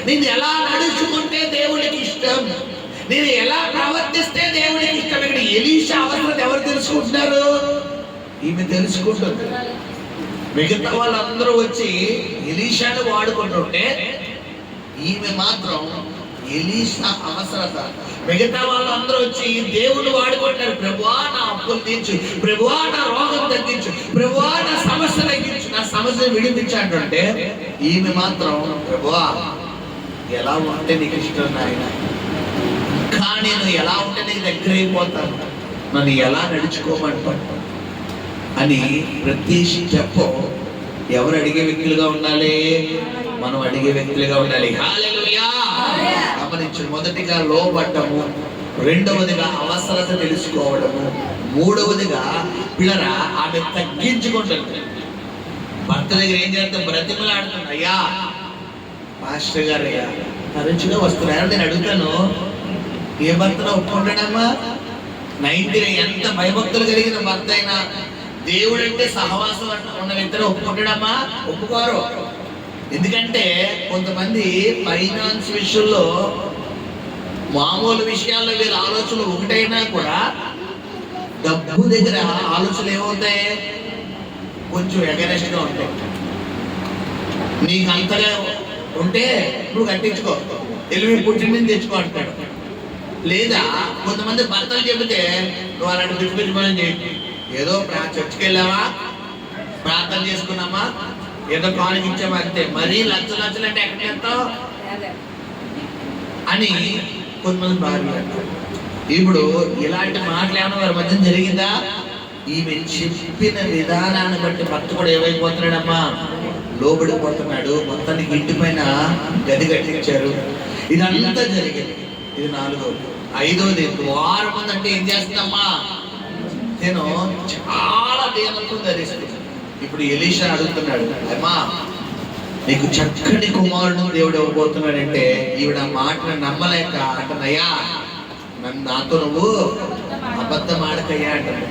నేను ఎలా నడుచుకుంటే దేవునికి ఇష్టం, నేను ఎలా ప్రవర్తిస్తే దేవునికి ఇష్టం. ఇక్కడ ఎలీషా అవసరత ఎవరు తెలుసుకుంటున్నారు? ఈమె తెలుసుకుంటుంది. మిగతా వాళ్ళందరూ వచ్చి ఎలీషాను వాడుకుంటుంటే ఈమె మాత్రం ఎలీషా అవసరత. మిగతా వాళ్ళందరూ వచ్చి దేవుని వాడుకుంటారు. ప్రభువా నా అప్పులు తీర్చు, ప్రభువా నా రోగం తగ్గించు, ప్రభువా నా సమస్య తగ్గించు, నా సమస్యను విడిపించంటుంటే ఈమె మాత్రం ప్రభువా ఎలా ఉంటే నీకు ఇష్టం నాయన, ఇంకా నేను ఎలా ఉంటే నీకు దగ్గర అయిపోతాను, నన్ను ఎలా నడుచుకోమంటాను అని ప్రతి స్టెప్ ఎవరు అడిగే వ్యక్తులుగా ఉండాలి? మనం అడిగే వ్యక్తులుగా ఉండాలి. హల్లెలూయా. గమనించు, మొదటిగా లోబడ్డము, రెండవదిగా అవసరత తెలుసుకోవడము, మూడవదిగా పిల్లరా ఆమె తగ్గించుకుంటుంది. భర్త దగ్గర ఏం చేస్తాం? బ్రతిమలాడుతుంది. అయ్యా మాస్టర్ గారు, అయ్యా తరచుగా వస్తున్నారా? నేను అడుగుతాను, ఏ భర్తలో ఒప్పుకుంటాడమ్మా? 90 ఎంత భయభక్తులు కలిగిన భర్త అయినా, దేవుడు అంటే సహవాసం ఉన్న వ్యక్తిని ఒప్పుకుంటాడమ్మా? ఒప్పుకోరు. ఎందుకంటే కొంతమంది ఫైనాన్స్ విషయంలో, మామూలు విషయాల్లో వీళ్ళ ఆలోచనలు ఒకటైనా కూడా డబ్బు దగ్గర ఆలోచనలు ఏమవుతాయి? కొంచెం ఎగరెస్ట్గా ఉంటాయి. నీకు అంతగా ఉంటే నువ్వు కట్టించుకో, తెలివి పుట్టిందని తెచ్చుకో అంటాడు. లేదా కొంతమంది భర్తలు చెబితే నువ్వు అలాంటి పిచ్చి పిచ్చి పని చేయి. ఏదో చర్చికి వెళ్ళావా, ప్రార్థన చేసుకున్నామా, ఏదో కానుక ఇచ్చామా అంతే. మరీ లక్షలు అంటే ఎక్కడ చేస్తావు అని కొంతమంది భార్యలు అంటారు. ఇప్పుడు ఇలాంటి మాటలు ఏమైనా వారి మధ్య జరిగిందా? ఈమె చెప్పిన విధానాన్ని బట్టి భర్త కూడా ఏమైపోతున్నాడమ్మా? లోబడిపోతున్నాడు. మొత్తానికి ఇంటి పైన గది కట్టించారు. ఇదంతా జరిగింది. ఇది 4వది. 5వది ద్వారం అంటే ఏం చేస్తామా? నేను చాలా దేవత్వం ధరిస్తుంది. ఇప్పుడు ఎలీషా అడుగుతున్నాడు, అమ్మా నీకు చక్కటి కుమారుడు దేవుడు ఇవ్వబోతున్నాడంటే ఈవిడ మాటను నమ్మలేక అంటున్నాయా, నాతో నువ్వు అబద్ధం ఆడకయ్యా అంటాడు.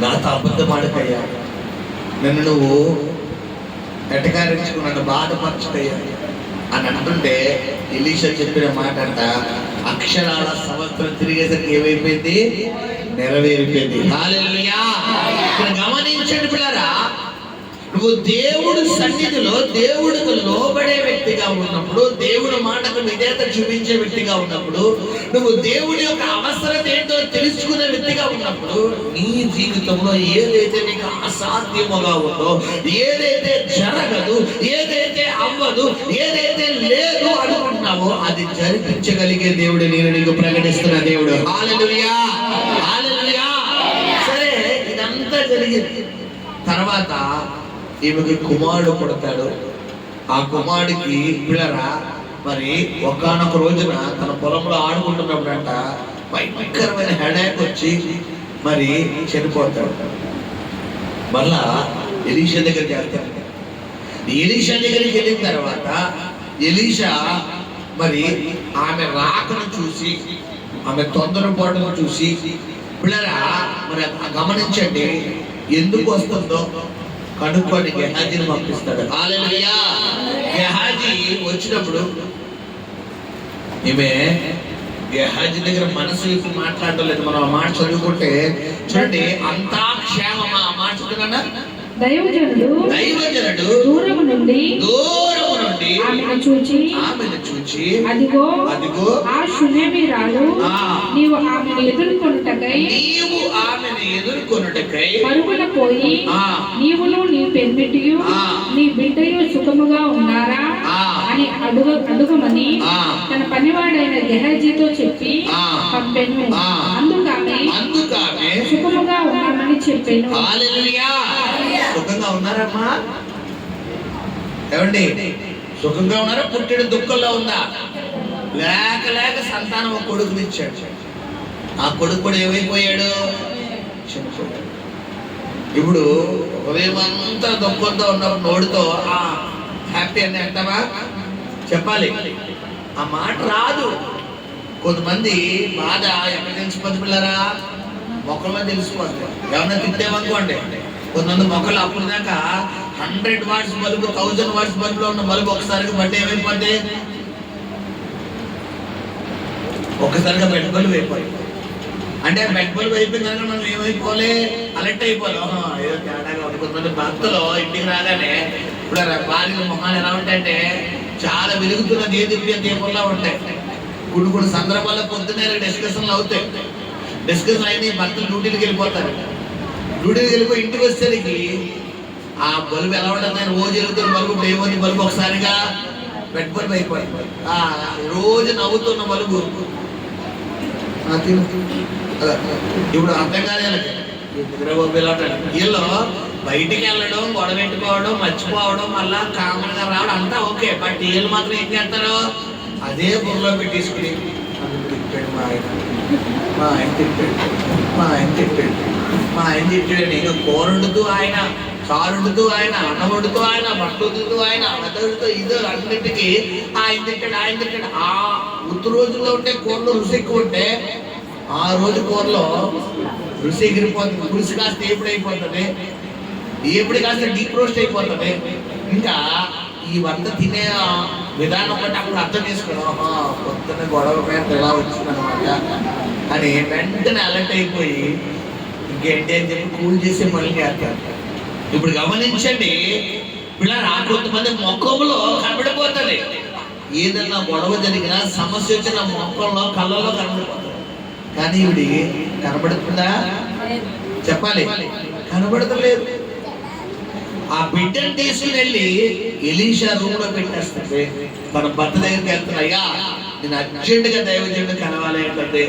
నాతో అబద్ధం ఆడకయ్యా, నన్ను నువ్వు ఎటకారించుకున్నాను, బాధపరచుకయ్యా అని అంటుంటే ఎలీషా చెప్పిన మాట అంట అక్షరాల సంవత్సరం తిరిగేసరికి ఏమైపోయింది? నెరవేరిపోయింది. హల్లెలూయా. ఇక్కడ గమనించండి పిల్లరా, నువ్వు దేవుడు సన్నిధిలో దేవుడికి లోబడే వ్యక్తిగా ఉన్నప్పుడు, దేవుడి మాటకు విధేయత చూపించే వ్యక్తిగా ఉన్నప్పుడు, నువ్వు దేవుడి యొక్క అవసరత ఏంటో తెలుసుకునే వ్యక్తిగా ఉన్నప్పుడు, నీ జీవితంలో ఏదైతే నీకు అసాధ్యముగా ఉందో, ఏదైతే జరగదు, ఏదైతే అవ్వదు, ఏదైతే లేదు అనుకుంటున్నావో అది జరిపించగలిగే దేవుడు నేను నీకు ప్రకటిస్తున్న దేవుడు. హల్లెలూయా, హల్లెలూయా. సరే, ఇదంతా జరిగింది. తర్వాత ఈమెకి కుమారుడు పుడతాడు. ఆ కుమారుడికి పిల్లరా మరి ఒకానొక రోజున తన పొలంలో ఆడుకుంటున్నప్పుడంట భయంకరమైన హెడేక్ వచ్చి మరి చనిపోతాడు. మళ్ళా ఎలీషా దగ్గరికి వెళ్తాడు. ఎలీషా దగ్గరికి వెళ్ళిన తర్వాత ఎలీషా మరి ఆమె రాకను చూసి, ఆమె తొందరపాటును చూసి, పిల్లరా మరి గమనించండి, ఎందుకు వస్తుందో కనుక్కొని గెహాజీని పంపిస్తాడు. హల్లెలూయా. గెహాజీ వచ్చినప్పుడు ఈమె గెహాజీ దగ్గర మనసు ఇప్పుడు మాట్లాడటం లేదు. మనం ఆ మాట చదువుకుంటే చూడండి, అంతా క్షేమమా? ఆ మాట చదువుకున్నా? దైవజనుడు దూరము నుండి ఆమెను చూచి అదిగో ఆ షునేమీరాలు నీవు ఆమెను ఎదుర్కొనుటకై పరుగున పోయి నీవును నీ పెన్నిటియు నీ బిడ్డయు సుఖముగా ఉన్నారా అని అడుగమని తన పనివాడైన గెహాజీతో చెప్పి పంపెను. అందుకామె సుఖముగా ఉన్నామని చెప్పాను. సుఖంగా ఉన్నారమ్మా? ఏమండి, సుఖంగా ఉన్నారా? పుట్టిన దుఃఖంలో ఉందా? లేక లేక సంతానం ఒక కొడుకునిచ్చాడు. ఆ కొడుకు కూడా ఏమైపోయాడు? చనిపోయాడు. ఇప్పుడు ఉదయం అంతా దుఃఖంతో ఉన్నప్పుడు నోటితో హ్యాపీ అని అంటావా? చెప్పాలి. ఆ మాట రాదు. కొంతమంది బాధ ఎక్కడ తెలిసిపోతుంది పిల్లరా? మొక్కల మీద తెలిసిపోతుంది. ఏమన్నా తిట్టామనుకోండి, కొంతమంది మొక్కలు అప్పుడు దాకా 100 వాట్స్ బల్బు 1000 వాట్స్ బల్బులో ఉన్న బల్బు ఒకసారిగా బట్టి ఏమైపోద్ది? ఒక్కసారిగా బెడ్ బల్బు అయిపోయింది. అంటే బెడ్ బల్బు అయిపోయిన దాకా మనం ఏమైపోలే? అలర్ట్ అయిపోలేం. ఏదో తేడాగా ఉంది. కొంతమంది భక్తులు ఇంటికి రాగానే ఇప్పుడు భార్యల మొహాలు ఎలా ఉంటాయంటే చాలా వెలుగుతున్న దివ్య దీపంలా ఉంటాయి. కొన్ని సందర్భాల్లో పొద్దున్నే డిస్కషన్లు అవుతాయి. డిస్కషన్ అయిన భర్తలు డ్యూటీకి వెళ్ళిపోతారు. డ్యూటీకి వెళ్ళిపోయి ఇంటికి వచ్చేసరికి ఆ బల్బు ఎలా ఉంటుంది? రోజు జరుగుతున్న బల్బు ఏమోని బల్బు ఒకసారిగా బెడ్ బల్బు అయిపోయింది. రోజు నవ్వుతున్న బల్బు ఇప్పుడు అర్థం కాదు వీళ్ళు బయటికి వెళ్ళడం, గొడవ పెట్టుకోవడం, మర్చిపోవడం, మళ్ళా కామన్గా రావడం అంతా ఓకే. బట్ వీళ్ళు మాత్రం ఏం చేస్తారు, అదే బుర్రలో పెట్టేసుకుని తిప్పాడు మా ఆయన, మా ఆయన తిప్పాడు, మా ఆయన తిప్పాడు, మా ఆయన తిప్పాడు. ఇంకా కూర వండుతూ ఆయన, చారు వండుతూ ఆయన, అన్నం వండుతూ ఆయన, బట్టలు వండుతూ ఆయన, అదడుతూ ఇది అన్నింటికి ఆయన తిట్టాడు, ఆయన తిట్టాడు. ఆ ఉత్తు రోజుల్లో ఉంటే కూరలో రుచి ఎక్కువ ఉంటే ఆ రోజు కూరలో రుచి ఎగిరిపోతుంది. పులుసు కాస్త ఏపుడు అయిపోతుంది, ఏపుడు కాస్త డీప్ రోస్ట్ అయిపోతుంది. ఇంకా ఈ వంట తినే విధానం బట్టి అప్పుడు అర్థం చేసుకున్నాం, పొద్దున్న గొడవ మీద ఎలా వచ్చిందనమాట అని వెంటనే అలర్ట్ అయిపోయి ఇంకేంటి అని చెప్పి కూల్ చేసే పనులు చేస్తారు. ఇప్పుడు గమనించండి పిల్లలు, కొంతమంది మొక్కములో కనబడిపోతుంది. ఏదన్నా గొడవ జరిగినా, సమస్య వచ్చిన మొక్కల్లో కళ్ళలో కనబడిపోతుంది. కానీ ఇవిడి కనబడుతుందా చెప్పాలి, కనబడతలేదు. ఆ బిడ్డను తీసుకుని వెళ్ళి ఎలీషా రూమ్ లో పెట్టేస్తుంది. తన భర్త దగ్గరికి వెళ్తున్నాయ్యా, నేను అర్జెంటుగా దైవజనుడు కలవాలి అంటే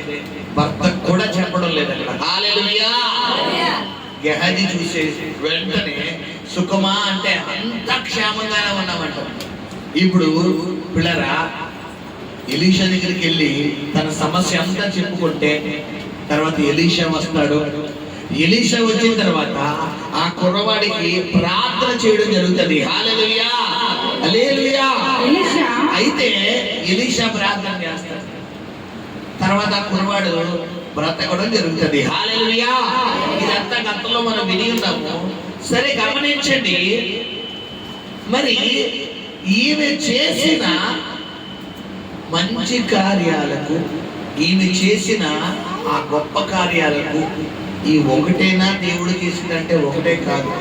భర్త కూడా చెప్పడం లేదు అక్కడ. హల్లెలూయా. గెహాజీ చూసే వెంటనే సుఖమా అంటే అంత క్షేమంగానే ఉన్నామంట. ఇప్పుడు పిల్లరా, ఎలీషా దగ్గరికి వెళ్ళి తన సమస్య అంతా చెప్పుకుంటే తర్వాత ఎలీషా వస్తాడు. ఎలీషా వచ్చిన తర్వాత ఆ కుర్రవాడికి ప్రార్థన చేయడం జరుగుతుంది. హల్లెలూయా, హల్లెలూయా. అయితే ఎలీషా ప్రార్థన చేస్తాడు, తర్వాత ఆ కుర్రవాడు బ్రతకడం జరుగుతుంది. హల్లెలూయా. ఇదంతా గతంలో మనం విని ఉన్నాము. సరే గమనించండి, మరి ఈమె చేసిన మంచి కార్యాలకు, ఈమె చేసిన ఆ గొప్ప కార్యాలకు ఈ ఒకటేనా దేవుడు చేసిందంటే ఒకటే కాదు,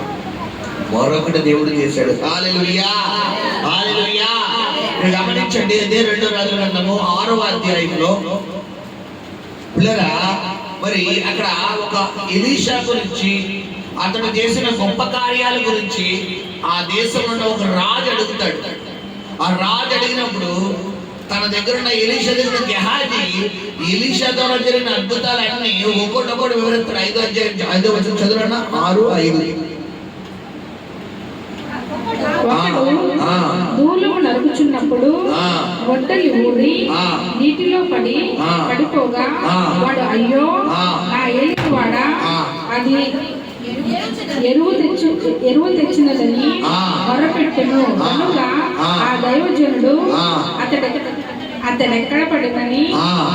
మరొకటి దేవుడు చేశాడు. హల్లెలూయా, హల్లెలూయా. గమనించండి, అదే 2 రాజుల గ్రంథము 6వ అధ్యాయంలో పిల్లరా, మరి అక్కడ ఒక ఎలీషా గురించి, అతడు చేసిన గొప్ప కార్యాల గురించి ఆ దేశంలో ఒక రాజు అడుగుతాడు. ఆ రాజు అడిగినప్పుడు తన దగ్గర ఉన్న ఎలీషా దగ్గర గెహాజీ ఎలీషా ద్వారా జరిగిన అద్భుతాలన్నీ ఒక్కొక్కటి వివరిస్తాడు. 5వ అధ్యాయం 5వ వచనం చదువురన్నా. 6:5. దూలము నరుకుచున్నప్పుడు గొడ్డలి ఊడి నీటిలో పడిపోగా వాడు అయ్యో నా ఏలికవాడా, అది ఎరువు తెచ్చినదని మొరపెట్టెను. కనుక ఆ దైవజనుడు అతడెక్కడ పడినని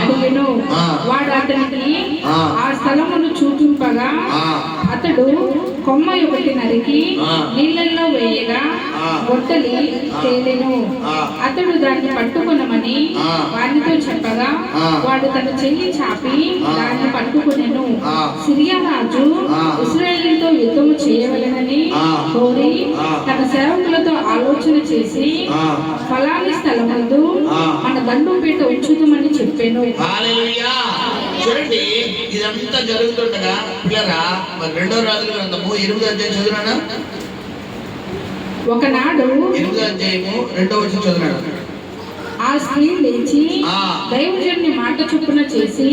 అడిగెను. వాడు అతనికి ఆ స్థలమును చూపింపగా అతడు కొమ్మ ఒకటి నరికి నీళ్ళల్లో వేయగా గొడ్డలి తేలెను. అతడు దాన్ని పట్టుకొనమని వారితో చెప్పగా వాడు తన చెయ్యి చాపి దాన్ని పట్టుకొనెను. సిరియా రాజు ఇశ్రాయేలుతో యుద్ధము చేయవలెనని కోరి తన సేవకులతో ఆలోచన చేసి ఫలాని స్థలమందు మన దండుపీట ఉంచుతామని చెప్పాను. హల్లెలూయా. చూడండి, ఇదంతా జరుగుతుండగా పిల్లరా, మరి 2వ రాజుల గ్రంథము 8వ అధ్యాయం చదువునా. ఒకనాడు 8వ అధ్యాయము 2వ వచనం చదువునా. ఆ స్త్రీ లేచి దైవజనుని మాట చొప్పున చేసి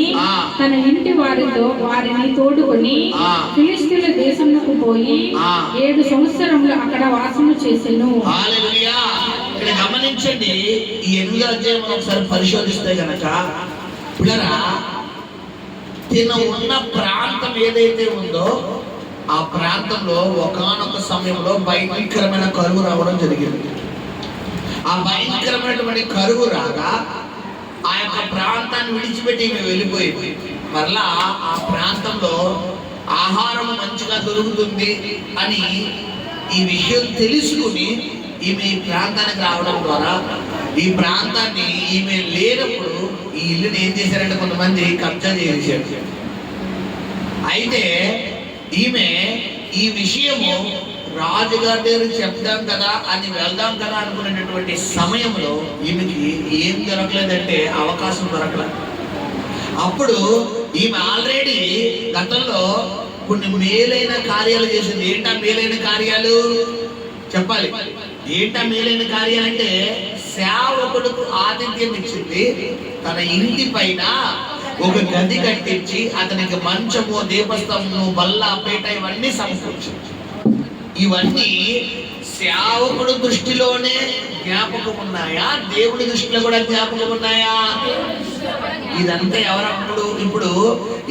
తన ఇంటి వారిని తోడుకొని ఫిలిష్తీయుల దేశమునకు పోయి 7 సంవత్సరములు అక్కడ వాసము చేసెను. హల్లెలూయా. ఇక్కడ గమనించండి, ఈ 8వ అధ్యాయం ఒకసారి పరిశోధిస్తే గనక పిల్లరా, తిన ఉన్న ప్రాంతం ఏదైతే ఉందో ఆ ప్రాంతంలో ఒకానొక సమయంలో భయంకరమైన కరువు రావడం జరిగింది. ఆ భయంకరమైనటువంటి కరువు రాగా ఆ యొక్క ప్రాంతాన్ని విడిచిపెట్టి ఈమె వెళ్ళిపోయింది. మరలా ఆ ప్రాంతంలో ఆహారం మంచిగా దొరుకుతుంది అని ఈ విషయం తెలుసుకుని ఈమె ఈ ప్రాంతానికి రావడం ద్వారా ఈ ప్రాంతాన్ని ఈమె లేనప్పుడు ఈ ఇల్లుని ఏం చేశారంటే కొంతమంది కబ్జా చేశారు. అయితే ఈమె ఈ విషయము రాజుగారి దగ్గర చెప్దాం కదా అని వెళ్దాం కదా అనుకునేటటువంటి సమయంలో ఈమెకి ఏం దొరకలేదంటే అవకాశం దొరకలేదు. అప్పుడు ఈమె ఆల్రెడీ గతంలో కొన్ని మేలైన కార్యాలు చేసింది. ఏంటా మేలైన కార్యాలు చెప్పాలి? ఏంటా మేలైన కార్యాలంటే సేవకుడుకు ఆతిథ్యం ఇచ్చింది. తన ఇంటి పైన ఒక గది కట్టించి అతనికి మంచము, దీపస్తంభము, బల్ల, పీట ఇవన్నీ సమకూర్చింది. ఇవన్నీ సేవకుడు దృష్టిలోనే జ్ఞాపకం ఉన్నాయా, దేవుడి దృష్టిలో కూడా జ్ఞాపకం ఉన్నాయా? ఇదంతా ఎవరప్పుడు? ఇప్పుడు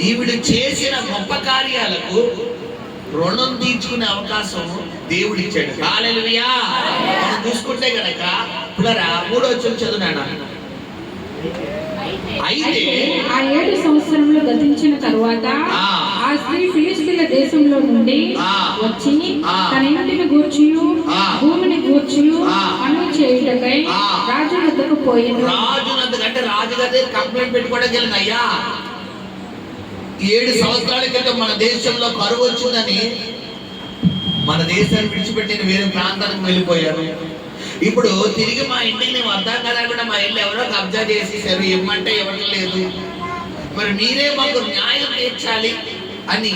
ఈవిడ చేసిన గొప్ప కార్యాలకు రుణం తీర్చుకునే అవకాశం దేవుడు ఇచ్చాడు. హల్లెలూయా. మనం చూసుకుంటే గనక పిల్లరా 3వ వచనం చదువునా. అయితే ఆ 7 సంవత్సరములు గతించిన తరువాత ఆ స్త్రీ ఫిలిష్తీయుల దేశంలో నుండి వచ్చి తన ఇంటిని గూర్చియు భూమిని గూర్చియు మనవి చేయుటకై రాజు వద్దకు పోయింది. రాజు అంటే రాజు గారి కంప్లైంట్ పెట్టుకోవడానికి వెళ్ళింది. అయ్యా, 7 సంవత్సరాల క్రితం మన దేశంలో కరువు వచ్చిందని మన దేశాన్ని విడిచిపెట్టి వేరే ప్రాంతానికి వెళ్ళిపోయారు. ఇప్పుడు తిరిగి మా ఇంటికి నేను వద్దాం కదా కూడా మా ఇల్లు ఎవరో కబ్జా చేసేసారు, ఇవ్వమంటే ఇవ్వటం లేదు, మరి మీరే మాకు న్యాయం తీర్చాలి అని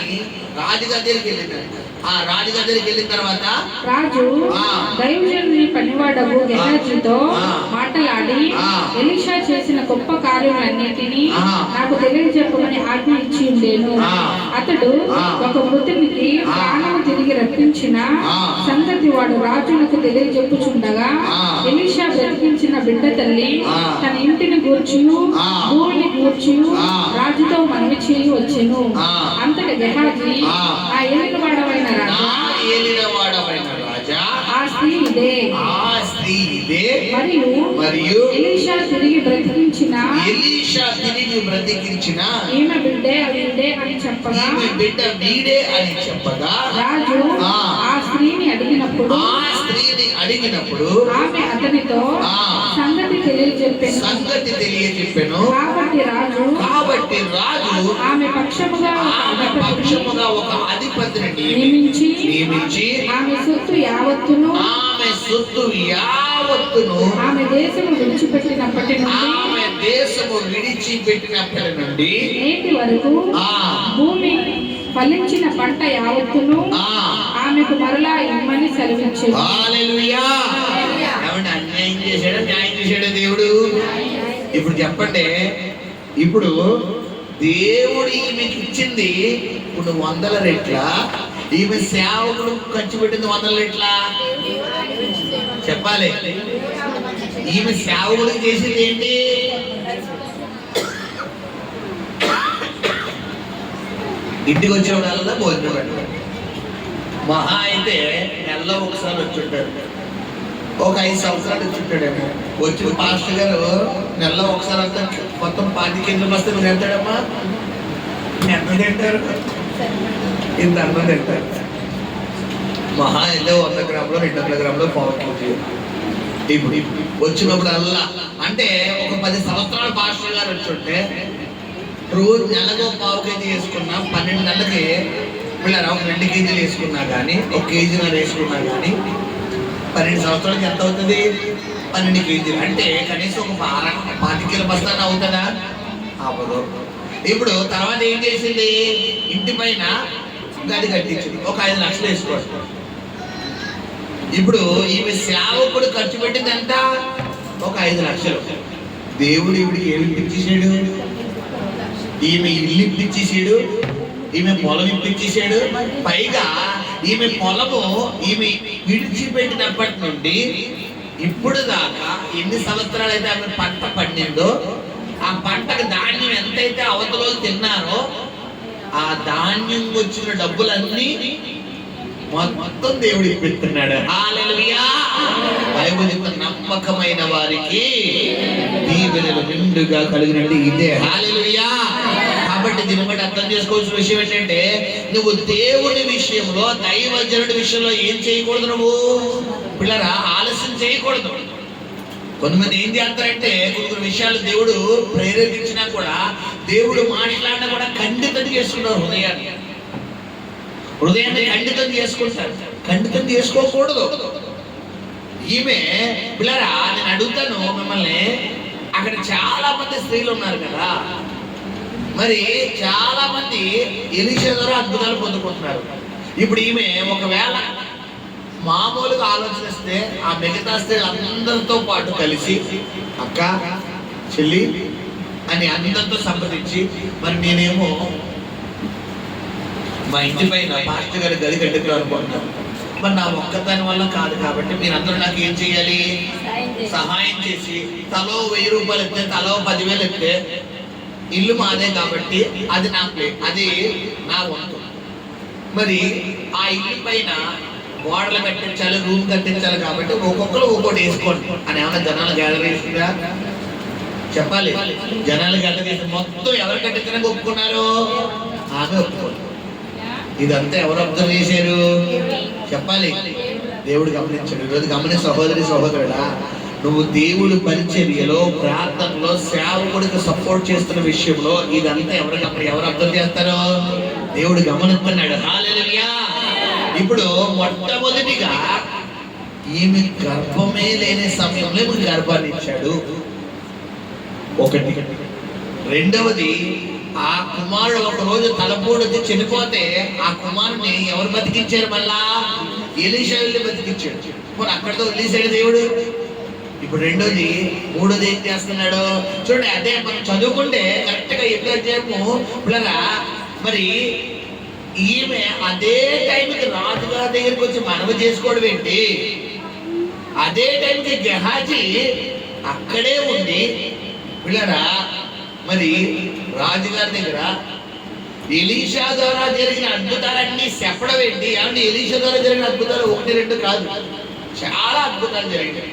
రాజుగారి దగ్గరికి వెళ్ళినారు. ఆ రాజుగారి దగ్గరికి వెళ్ళిన తర్వాత రాజు దైవజనుని పనివాడగు గెహాజీతో మాట్లాడి ఎలీషా చేసిన గొప్ప కార్యములన్నిటినీ నాకు తెలియజెప్పమని ఆజ్ఞ ఇచ్చి ఉండేను. అతడు ఒక మృతునికి ప్రాణము తిరిగి రప్పించిన సంగతి వాడు రాజునకు తెలియజెప్పుచుండగా ఎలీషా బ్రతికించిన బిడ్డ తల్లి తన ఇంటిని గూర్చియు భూమిని గూర్చియు రాజుతో మనవి చేయి వచ్చెను. అంతట గెహాజీ ఆ ఏలినవాడవైన రాజా ఆ స్త్రీ ఇదే మరియు ఎలీషా తిరిగి బ్రతికించిన ఈమె బిడ్డే వీడే అని చెప్పగా రాజు ఆ స్త్రీని అడిగినప్పుడు ఆమె అతనితో సంగతి తెలియజెప్పెను. కాబట్టి రాజు ఆమె పక్షముగా ఒక అధిపతిని నియమించి ఆమె సొత్తు యావత్తును ఆమె దేశము విడిచిపెట్టినప్పటి నుండి నేటి వరకు భూమి ఫలించిన పంట యావత్తును ఆమెకు మరలా ఇమ్మని సెలవిచ్చాడు. హల్లెలూయా. అన్యాయం చేశాడా న్యాయం చేశాడా దేవుడు? ఇప్పుడు చెప్పండి, ఇప్పుడు దేవుడు ఈమెకి ఇచ్చింది ఇప్పుడు 100 రెట్ల, ఈమె సేవకుడు ఖర్చు పెట్టింది 100 రెట్ల. చెప్పాలి, ఈమె సేవకుడు చేసింది ఏంటి? ఇంటికి వచ్చేవాళ్ళ భోజనం పెట్టారు. మహా అయితే నెలలో ఒకసారి వచ్చి ఉంటాడు, ఒక 5 సంవత్సరాలు వచ్చి ఉంటాడేమో. వచ్చిన పాస్టర్ గారు నెలలో ఒకసారి అంతా మొత్తం 10 కేజీలు వస్తే మీరు వెళ్తాడమ్మా, ఎంత తింటారు? ఇంత అన్నం తింటారు. మహా అయితే 100 గ్రాములు 200 గ్రాములు పావు కేజీ. ఇప్పుడు వచ్చినప్పుడు అల్లా అంటే ఒక 10 సంవత్సరాల పాస్టర్ గారు వచ్చి ఉంటే రోజు నెలకు పావు కేజీ వేసుకున్నా 12 నెలలకి పిల్లలు ఒక 2 కేజీలు వేసుకున్నా కానీ 1 కేజీన్నర వేసుకున్నా కానీ 12 సంవత్సరాలకి ఎంత అవుతుంది? 12 కేజీలు. అంటే కనీసం ఒక 5 కిలో బస్తాన అవుతుందా? అవ్వదు. ఇప్పుడు తర్వాత ఏం చేసింది? ఇంటి పైన గది కట్టించింది, ఒక 5 లక్షలు వేసుకోవచ్చు. ఇప్పుడు ఈమె సేవకుడు ఖర్చు పెట్టింది ఎంత? ఒక 5 లక్షలు. దేవుడు ఇవిడికి ఏమి ఇప్పించేసాడు? ఈమె ఇల్లు ఇప్పించేసాడు, ఈమె పొలం ఇప్పించేసాడు. పైగా ఈమె పొలము ఈమె విడిచిపెట్టినప్పటి నుండి ఇప్పుడు దాకా ఎన్ని సంవత్సరాలు అయితే ఆమె పంట పండిందో ఆ పంటకు ధాన్యం ఎంతైతే అవతలో తిన్నారో ఆ ధాన్యం వచ్చిన డబ్బులన్నీ మొత్తం దేవుడు ఇప్పిస్తున్నాడు. హల్లెలూయా. బైబిల్ నమ్మకమైన వారికి దీవెనలు నిండుగా కలిగినట్టు ఇదే. హల్లెలూయా. కాబట్టి దీన్ని బట్టి అర్థం చేసుకోవాల్సిన విషయం ఏంటంటే, నువ్వు దేవుని విషయంలో దైవజనుడి విషయంలో ఏం చేయకూడదు? నువ్వు పిల్లరా ఆలస్యం చేయకూడదు. కొంతమంది ఏం చేస్తారంటే కొన్ని విషయాలు దేవుడు ప్రేరేపించినా కూడా దేవుడు మాట్లాడినా కూడా ఖండితం చేసుకుంటారు. హృదయాన్ని ఖండితం చేసుకుంటారు. ఖండితం చేసుకోకూడదు. ఈమె పిల్లరా నేను అడుగుతాను మిమ్మల్ని, అక్కడ చాలా మంది స్త్రీలు ఉన్నారు కదా, మరి చాలా మంది ఎలీషా ద్వారా అద్భుతాలు పొందుకుంటున్నారు. ఇప్పుడు ఈమె ఒకవేళ మామూలుగా ఆలోచిస్తే ఆ మిగతా స్త్రీలు అందరితో పాటు కలిసి అక్క చెల్లి అని అందరితో సంప్రదించి, మరి నేనేమో మా ఇంటి పైన పాస్టర్ గారి గది కట్టుకున్నాను అనుకుంటున్నాను, మరి నా ఒక్కదాని వల్ల కాదు కాబట్టి మీరందరూ నాకు ఏం చేయాలి? సహాయం చేసి తలో 1000 రూపాయలు ఇస్తే, తలో 10,000 ఇస్తే ఇల్లు మాదే కాబట్టి అది అది నా వంతు. మరి ఆ ఇల్లు పైన గోడలు కట్టించాలి, రూమ్ కట్టించాలి కాబట్టి ఒక్కొక్కరు ఒక్కొక్కటి వేసుకోండి అని ఏమైనా జనాలు గ్యాలరీ ఇస్తుందా? చెప్పాలి. జనాలు గ్యాలరీ మొత్తం ఎవరు కట్టించడానికి ఒప్పుకున్నారు? ఆమె ఒప్పుకోండి. ఇదంతా ఎవరు అబ్జర్వ్ చేశారు? చెప్పాలి. దేవుడు గమనించాడు. ఈరోజు గమని సహోదరి సహోదరుడా, నువ్వు దేవుడు పరిచర్యలో, ప్రార్థనలో, సేవకుడికి సపోర్ట్ చేస్తున్న విషయంలో ఇదంతా ఎవరు అబ్జర్వ్ చేస్తారో దేవుడు గమనిస్తున్నాడు. హల్లెలూయా. ఇప్పుడు మొట్టమొదటిగా ఈమె గర్భమే లేని సమయంలో ఈమె గర్భాన్ని ఇచ్చాడు. ఒకటి. రెండవది, ఆ కుమారుడు ఒక రోజు తలపోడు వచ్చి చనిపోతే ఆ కుమారుని ఎవరు బతికించారు? మళ్ళా ఎలీషా వెళ్ళి బతికించాడు. మరి అక్కడితో వదిలేసాడు దేవుడు. ఇప్పుడు రెండోది. మూడోది ఏం చేస్తున్నాడు చూడండి. అదే మనం చదువుకుంటే కరెక్ట్ గా ఎప్పుడు అధ్యాయము పిల్లరా, మరి ఈమె అదే టైంకి రాజుగారి దగ్గరికి వచ్చి మనవి చేసుకోవడం ఏంటి? అదే టైంకి గెహాజీ అక్కడే ఉండి పిల్లరా, మరి రాజుగారి దగ్గర ఎలీషా ద్వారా జరిగిన అద్భుతాలన్నీ చెప్పడం ఏంటి? ఏమంటే ఎలీషా ద్వారా జరిగిన అద్భుతాలు 1, 2 కాదు, చాలా అద్భుతాలు జరిగాయి,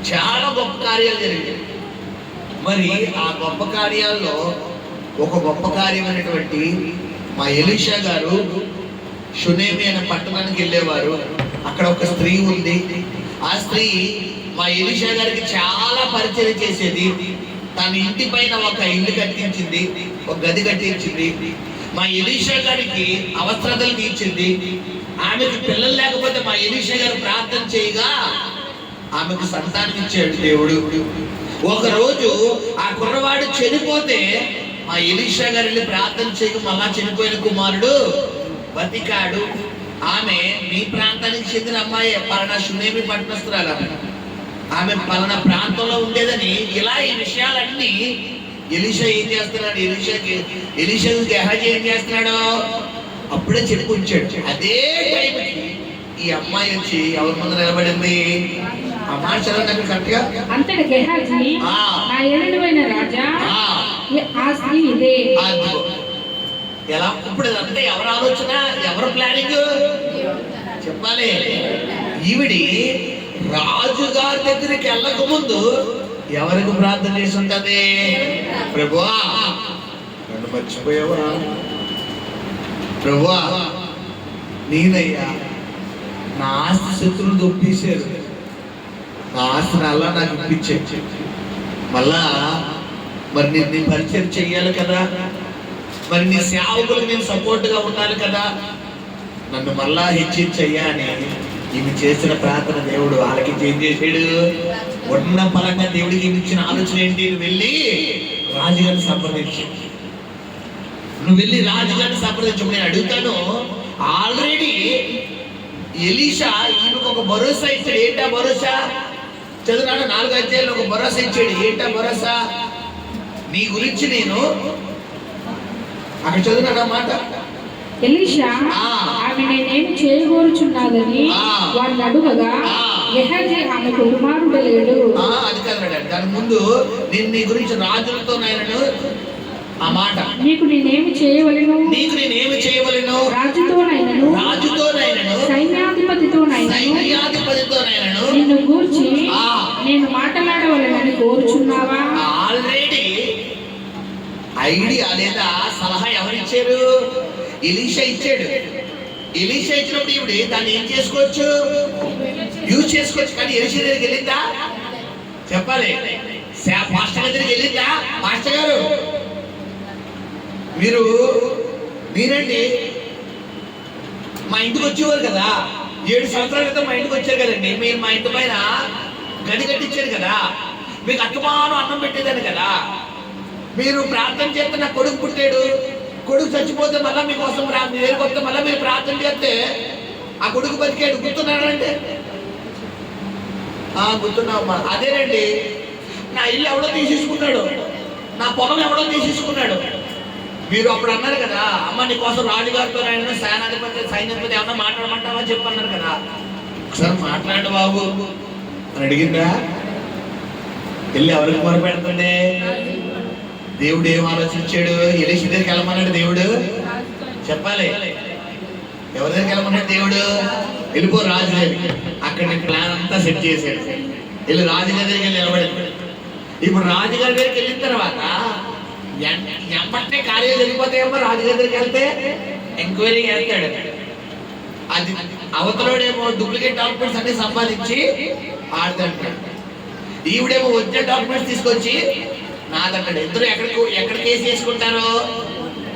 చాలా గొప్ప కార్యాలు జరిగాయి. మరి ఆ గొప్ప కార్యాల్లో ఒక గొప్ప కార్యమైనటువంటి మా ఎలీషా గారు షునేమి అనే పట్టణానికి వెళ్ళేవారు. అక్కడ ఒక స్త్రీ ఉంది. ఆ స్త్రీ మా ఎలీషా గారికి చాలా పరిచయం చేసేది. తన ఇంటి పైన ఒక ఇల్లు కట్టించింది, ఒక గది కట్టించింది. మా ఎలీషా గారికి అవసరతలు తీర్చింది. ఆమెకు పిల్లలు లేకపోతే మా ఎలీషా గారు ప్రార్థన చేయగా ఆమెకు సంతానం ఇచ్చాడు దేవుడు. ఒక రోజు ఆ కుర్రవాడు చనిపోతే మా ఎలీషా గారు వెళ్ళి ప్రార్థన చేయగా మళ్ళా చనిపోయిన కుమారుడు బతికాడు. ఆమె మీ ప్రాంతానికి చెందిన అమ్మాయి, పలానా షునేమి పట్టణస్తురాలు. ఆమె పలానా ప్రాంతంలో ఉండేదని ఇలా ఈ విషయాలన్నీ ఎలీషా ఏం చేస్తున్నాడు? ఎలీషా గెహాజీ ఏం చేస్తున్నాడు? అప్పుడే చెప్పి ఉంచాడు. అదే టైంకి ఈ అమ్మాయి వచ్చి ఎవరి ముందు నిలబడింది? ఆ మాట చదవండి కరెక్ట్ గా. అంతటి గెహాజీ, నా యేలుడైన రాజా, ఆ స్త్రీ ఇదే. ఎలా? ఇప్పుడు ఇదంతా ఎవరు ఆలోచన, ఎవరు ప్లానింగ్ చెప్పాలి. ఈవిడి రాజుగారి దగ్గరికి వెళ్ళక ముందు ఎవరికి ప్రార్థన చేసి ఉంటది? ప్రభువా నన్ను మర్చిపోయావా? ప్రభువా నేనయ్యా నా ఆస్తి శత్రువులు దొప్పేశారు, నా ఆస్తిని అలా నాకు ఇప్పించే, మళ్ళా మరి నేను పరిచయం చెయ్యాలి కదా, మరి నీ సేవకులకు నేను సపోర్ట్ గా ఉండాలి కదా, నన్ను మళ్ళా హెచ్చించయ్యా అని ఈమె చేసిన ప్రార్థన దేవుడు వాళ్ళకి ఏం చేసాడు? ఉన్న పరంగా దేవుడికి ఇచ్చిన ఆలోచన ఏంటి? నువ్వు వెళ్ళి రాజుగారిని సంప్రదించు. నువ్వు వెళ్ళి రాజుగారిని సంప్రదించు. నేను అడుగుతాను, ఆల్రెడీ ఎలీషా ఈమెకు ఒక భరోసా ఇచ్చాడు. ఏంటా భరోసా? చదువునాడు 4 అధ్యాయాలు ఒక భరోసా ఇచ్చాడు. ఏంటా భరోసా? నీ గురించి నేను అక్కడ చదువునాడు మాట. ఎలీషా ఆమె నేనేమి చేయగోరుచున్నాదని వాడిని అడుగగా గెహాజీ ఆమెకు కుమారుడు లేడు. అది కదన్నాడు. దాని ముందు నేను నీ గురించి రాజులతో నాయనను ఆ మాట, నీకు నేనేమి చేయవలెను, నీకు నేనేమి చేయవలెను, రాజుతోనైనను సైన్యాధిపతితోనైనను నిన్ను గూర్చి నేను మాట్లాడవలెనని కోరుచున్నావా? ఆల్రెడీ ఐడియా లేదా సలహా ఎవరిచ్చారు? ఎలీషా ఇచ్చాడు. ఎలీషా ఇచ్చినప్పుడు ఇవిడి దాన్ని ఏం చేసుకోవచ్చు? యూజ్ చేసుకోవచ్చు. కానీ ఎలీషా దగ్గరికి వెళ్ళిందా? చెప్పాలి. పాస్టర్ దగ్గరికి వెళ్ళిందా? పాస్టర్ గారు మీరండి మా ఇంటికి వచ్చేవారు కదా, 7 సంవత్సరాల క్రితం మా ఇంటికి వచ్చారు కదండి, మీరు మా ఇంటి పైన గది కట్టించారు కదా, మీకు అత్తమానం అన్నం పెట్టేదాన్ని కదా, మీరు ప్రార్థన చేస్తే నా కొడుకు పుట్టాడు, కొడుకు చచ్చిపోతే మళ్ళీ మీకోసం మీ దగ్గరికి వస్తే మళ్ళీ మీరు ప్రార్థన చేస్తే ఆ కొడుకు బతికాడు, గుర్తున్నాడంటే గుర్తున్నామ్మా. అదేనండి, నా ఇల్లు ఎవడో తీసేసుకున్నాడు, నా పొలం ఎవడో తీసేసుకున్నాడు, మీరు అప్పుడు అన్నారు కదా, అమ్మ నీ కోసం రాజుగారితో ఆయన సేనాధిపతి సైన్యాధిపతి ఏమన్నా మాట్లాడమంటావా చెప్పి అన్నారు కదా. ఒకసారి మాట్లాడు బాబు అని అడిగిందా? వెళ్ళి ఎవరికి మొరపెడుతుండే? దేవుడు ఏం ఆలోచించాడు? ఎలీషా దగ్గరికి వెళ్ళమన్నాడు దేవుడు, చెప్పాలి. ఎవరి దగ్గరికి వెళ్ళమన్నాడు దేవుడు? వెళ్ళిపో రాజు దగ్గరికి. అక్కడ నేను ప్లాన్ అంతా సెట్ చేశాడు. వెళ్ళి రాజుగారి దగ్గరికి వెళ్ళి నిలబడి, ఇప్పుడు రాజుగారి దగ్గరికి వెళ్ళిన తర్వాత ఎంబట్టే కార్యాలు వెళ్ళిపోతాయేమో. రాజుగారి దగ్గరికి వెళ్తే ఎంక్వైరీ చేస్తాడు. అది అవతలోడేమో డూప్లికేట్ డాక్యుమెంట్స్ అన్ని సంపాదించి ఆడుతుంటాడు. ఈవిడేమో వచ్చిన డాక్యుమెంట్స్ తీసుకొచ్చి నాదంటాడు. ఇద్దరు ఎక్కడ కేసు వేసుకుంటారో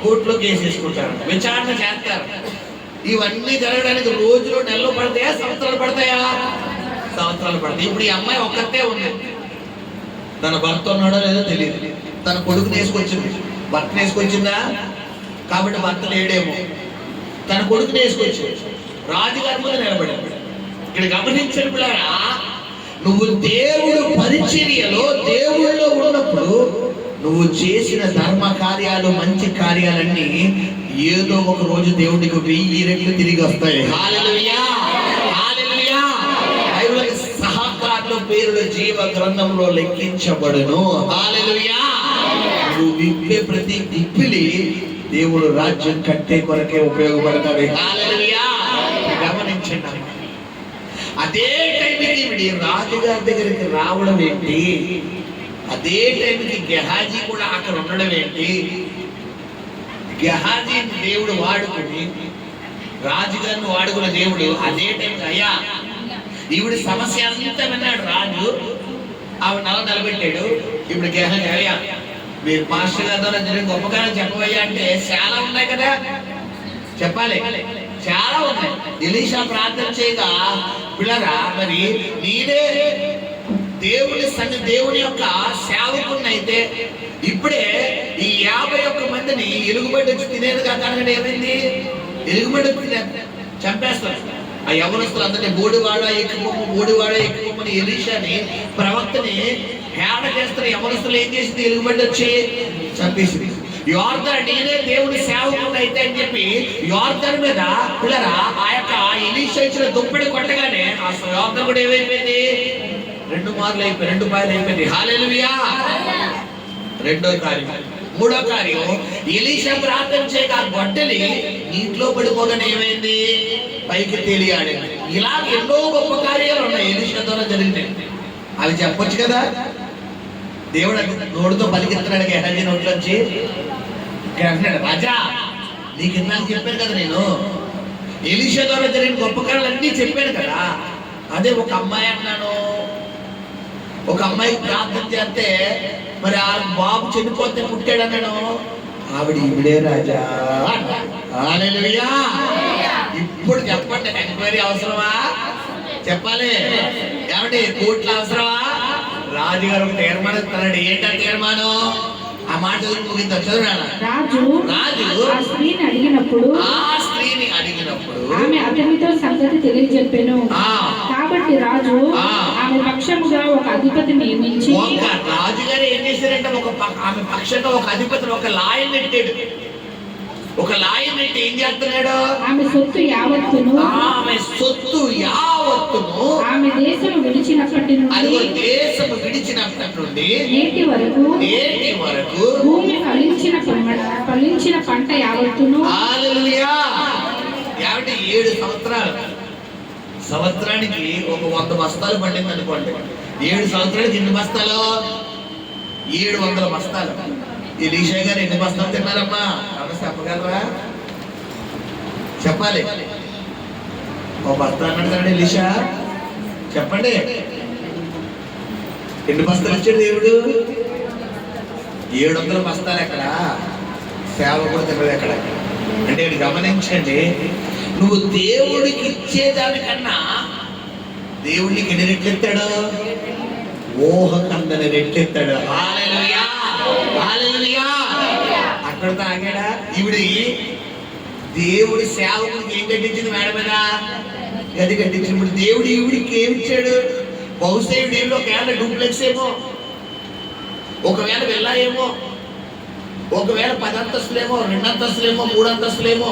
కోర్టులో కేసు వేసుకుంటారు, విచారణ చేస్తారు. ఇవన్నీ జరగడానికి రోజులు నెలలు పడతాయా సంవత్సరాలు పడతాయా? సంవత్సరాలు పడతాయి. ఇప్పుడు ఈ అమ్మాయి ఒక్కతే ఉంది. తన భర్త ఉన్నాడో లేదో తెలియదు. తన కొడుకు వేసుకొచ్చింది. భర్త వేసుకొచ్చిందా? కాబట్టి భర్త లేడేమో. తన కొడుకు వేసుకొచ్చింది. రాజుగారి ముందు నిలబడింది. ఇక్కడ గమనించండి పిల్లరా, నువ్వు దేవుడు పరిచర్యలో దేవుళ్ళో ఉన్నప్పుడు నువ్వు చేసిన ధర్మ కార్యాలు మంచి కార్యాలన్నీ ఏదో ఒక రోజు దేవుడికి 1000 రెట్లు తిరిగి వస్తాయి. హల్లెలూయా, హల్లెలూయా. బైబిల్ సహకారుల పేరుల జీవ గ్రంథంలో లెక్కించబడును. హల్లెలూయా. నువ్వు విప్పే ప్రతి విప్పిలి దేవుడు రాజ్యం కట్టే కొరకే ఉపయోగపడతాడు. హల్లెలూయా. గమనించండి. అదే టైంకి రాజుగారి దగ్గరికి రావడం ఏంటి? అదే టైంకి గెహాజీ కూడా అక్కడ ఉండడం ఏంటి? గెహాజీ దేవుడు వాడుకుని రాజుగారిని వాడుకున్న దేవుడు అదే టైంకి అయ్యా ఈవిడ సమస్య అంతా విన్నాడు రాజు. ఆవిడ నిలబెట్టాడు. ఇప్పుడు గెహాజీ అయ్యా మీరు మాస్టర్ గారి ద్వారా జరిగిన గొప్పగానే చెప్పవయ్యా అంటే చాలా ఉన్నాయి కదా, చెప్పాలి. చాలా ఉన్నాయి. ఎలీషా ప్రార్థన చేయగా పిల్లరా, మరి నేనే దేవుని యొక్క సేవకుని అయితే ఇప్పుడే ఈ 51 మందిని ఎలుగుబడి వచ్చి తినేది కాకుండా ఏమైంది? ఎలుగుబడి వచ్చి చంపేస్తారు. ఆ యవనస్తులు అందరినీ బోడివాడ ఎక్కువమని ఎలీషాని ప్రవక్తని హేళన చేస్తున్న యవనస్తులు ఏం చేసింది? ఎలుగుబడి వచ్చి చంపేసింది. యోర్దాను నేనే దేవుడి సేవకుడు అయితే అని చెప్పి యోర్దాను మీద పిల్లరా ఆ యొక్క ఎలీషా ఇచ్చిన దుప్పటి కొట్టగానే ఆ యోర్దాను కూడా ఏమైపోయింది? 2 మార్లు అయిపోయింది, 2 పాయలు అయిపోయింది. హల్లెలూయా. రెండో కార్యం. మూడో కార్యం, ఎలీషా ప్రార్థన చేయక ఆ గొడ్డలి నీటిలో పడిపోగానే ఏమైంది? పైకి తేలియాడింది. ఇలా ఎన్నో గొప్ప కార్యాలు ఉన్నాయి ఎలీషా ద్వారా జరిగినాయి. అవి చెప్పొచ్చు కదా. దేవుడు నోడుతో పలికిస్తున్నాడు గెహాజీ నోట్లోంచి. రాజా నీకు ఇందాక చెప్పాను కదా, నేను ఎలీషా ద్వారా జరిగిన గొప్ప కార్యాలన్నీ చెప్పాను కదా. అదే ఒక అమ్మాయి అన్నాను, ఒక అమ్మాయికి ప్రార్థన చేస్తే మరి ఆ బాబు చనిపోతే పుట్టాడు అన్నాను. ఆవిడ ఈవిడే రాజా. హల్లెలూయా. ఇప్పుడు చెప్పండి, ఎంక్వైరీ అవసరమా? చెప్పాలి. ఏమంటే కోర్టులు అవసరమా? రాజుగారు ఒక తీర్మానం ఇస్తున్నాడు. ఏంటా తీర్మానం? ఆ మాట రాజు ఆ స్త్రీని అడిగినప్పుడు ఆమె అతనితో సంగతి తెలియజెప్పెను. కాబట్టి రాజు ఆమె పక్షముగా ఒక అధిపతిని నియమించి, రాజుగారు ఏం చేశారంటే ఆమె పక్షంగా ఒక అధిపతిని, ఒక లాయర్ నెట్టాడు. ఒక లాయర్ నెట్టి ఏం చేస్తున్నాడు? ఆమె సొత్తు యావత్తును ఆమె దేశము విడిచినప్పటి నుండి నేటి వరకు భూమి ఫలించిన పంట యావత్తును. హల్లెలూయా. 7 సంవత్సరానికి ఒక 100 బస్తాలు పండింది అనుకోండి. 7 సంవత్సరానికి ఎన్ని బస్తాలు? 700 బస్తాలు. ఎలీషా గారు ఎన్ని బస్తాలు తిన్నారమ్మా? చెప్పగలరా? చెప్పాలి. ఓ బస్తా అన్నాడు ఎలీషా. చెప్పండి, ఎన్ని బస్తాలు ఇచ్చాడు దేవుడు? 700 బస్తాలు. ఎక్కడ సేవకుడు తిన్నది ఎక్కడ? అంటే గమనించండి, నువ్వు దేవుడికి ఇచ్చేదానికన్నా దేవుడికి ఎన్ని రెట్లెత్తాడు? ఊహ కందని రెట్లెత్తాడు. హల్లెలూయా, హల్లెలూయా. అక్కడితో ఆగాడా? ఈవిడి దేవుడి సేవకుడికి ఏం కట్టించింది? మేడ మీద గది కట్టించినప్పుడు దేవుడు ఈవిడికి ఏమిచ్చాడు? బహుశా ఒకవేళ డూప్లెక్స్ ఏమో, ఒకవేళ వెళ్ళాయేమో. ఒకవేళ 10 అంతస్తులేమో, 2 అంతస్తులేమో, 3 అంతస్తులేమో.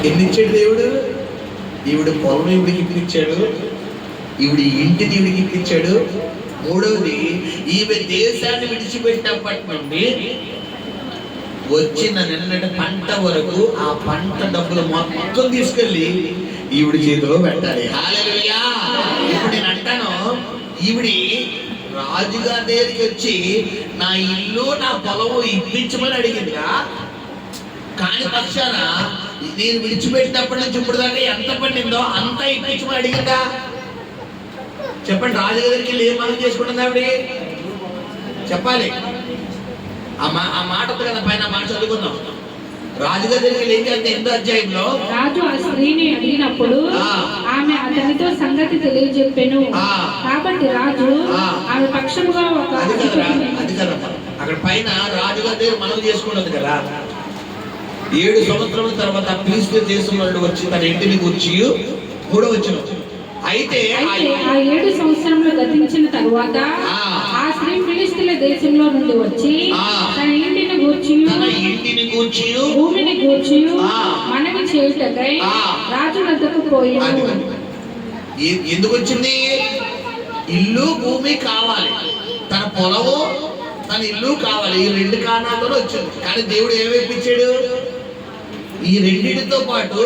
ఎన్ని ఇచ్చాడు దేవుడు? ఈవిడ పొలం ఈవిడికి ఇప్పించాడు, ఈవిడ ఇంటిని ఈవిడికి ఇప్పించాడు. మూడవది, ఈమె దేశాన్ని విడిచిపెట్టినప్పటి నుండి వచ్చిన నిన్నటి పంట వరకు ఆ పంట డబ్బులు మొత్తం తీసుకెళ్ళి ఈవిడి చేతిలో పెట్టాలి. హల్లెలూయా. ఇప్పుడు నేను అంటాను, ఈవిడి రాజుగారి దగ్గరికి వచ్చి నా ఇల్లు నా పొలము ఇప్పించమని అడిగిందా? కాని పక్షాన నేను విడిచిపెట్టినప్పటి నుంచి ఇప్పుడు దాకా ఎంత పండిందో అంతా ఇప్పించమని అడిగిందా? చెప్పండి. రాజుగారి దగ్గరికి వెళ్ళి ఏం మనం చేసుకుంటుంది ఆవిడ? చెప్పాలి. ఆ మాట కదా పైన మాట చదువుకుందాం. రాజుగారి దగ్గరికి ఏం చేస్తే 8వ అధ్యాయంలో రాజు ఆ స్త్రీని అడిగినప్పుడు ఆమె అతనితో సంగతి తెలియజెప్పెను. కాబట్టి రాజు ఆమె పక్షముగా ఒక అది కదమ్మా, అక్కడ పైన రాజుగారి దగ్గర మనం చేసుకున్నది కదా. 7 సంవత్సరాల తర్వాత ఫిలిష్తీయ దేశం నుండి వచ్చి తన ఇంటిని కూర్చి 3వ వచనం. అయితే ఆ 7 సంవత్సరములు గతించిన తరువాత ఆ స్త్రీ ఫిలిష్తీయుల దేశంలో నుండి వచ్చి తన ఇంటిని గూర్చి భూమిని గూర్చి మనవి చేయుటకై రాజు వద్దకు పోయింది. ఎందుకు వచ్చింది? ఇల్లు భూమి కావాలి, తన పొలము తన ఇల్లు కావాలి. ఈ 2 కారణాలతో వచ్చింది. కానీ దేవుడు ఏమేపించాడు? ఈ రెండింటితో పాటు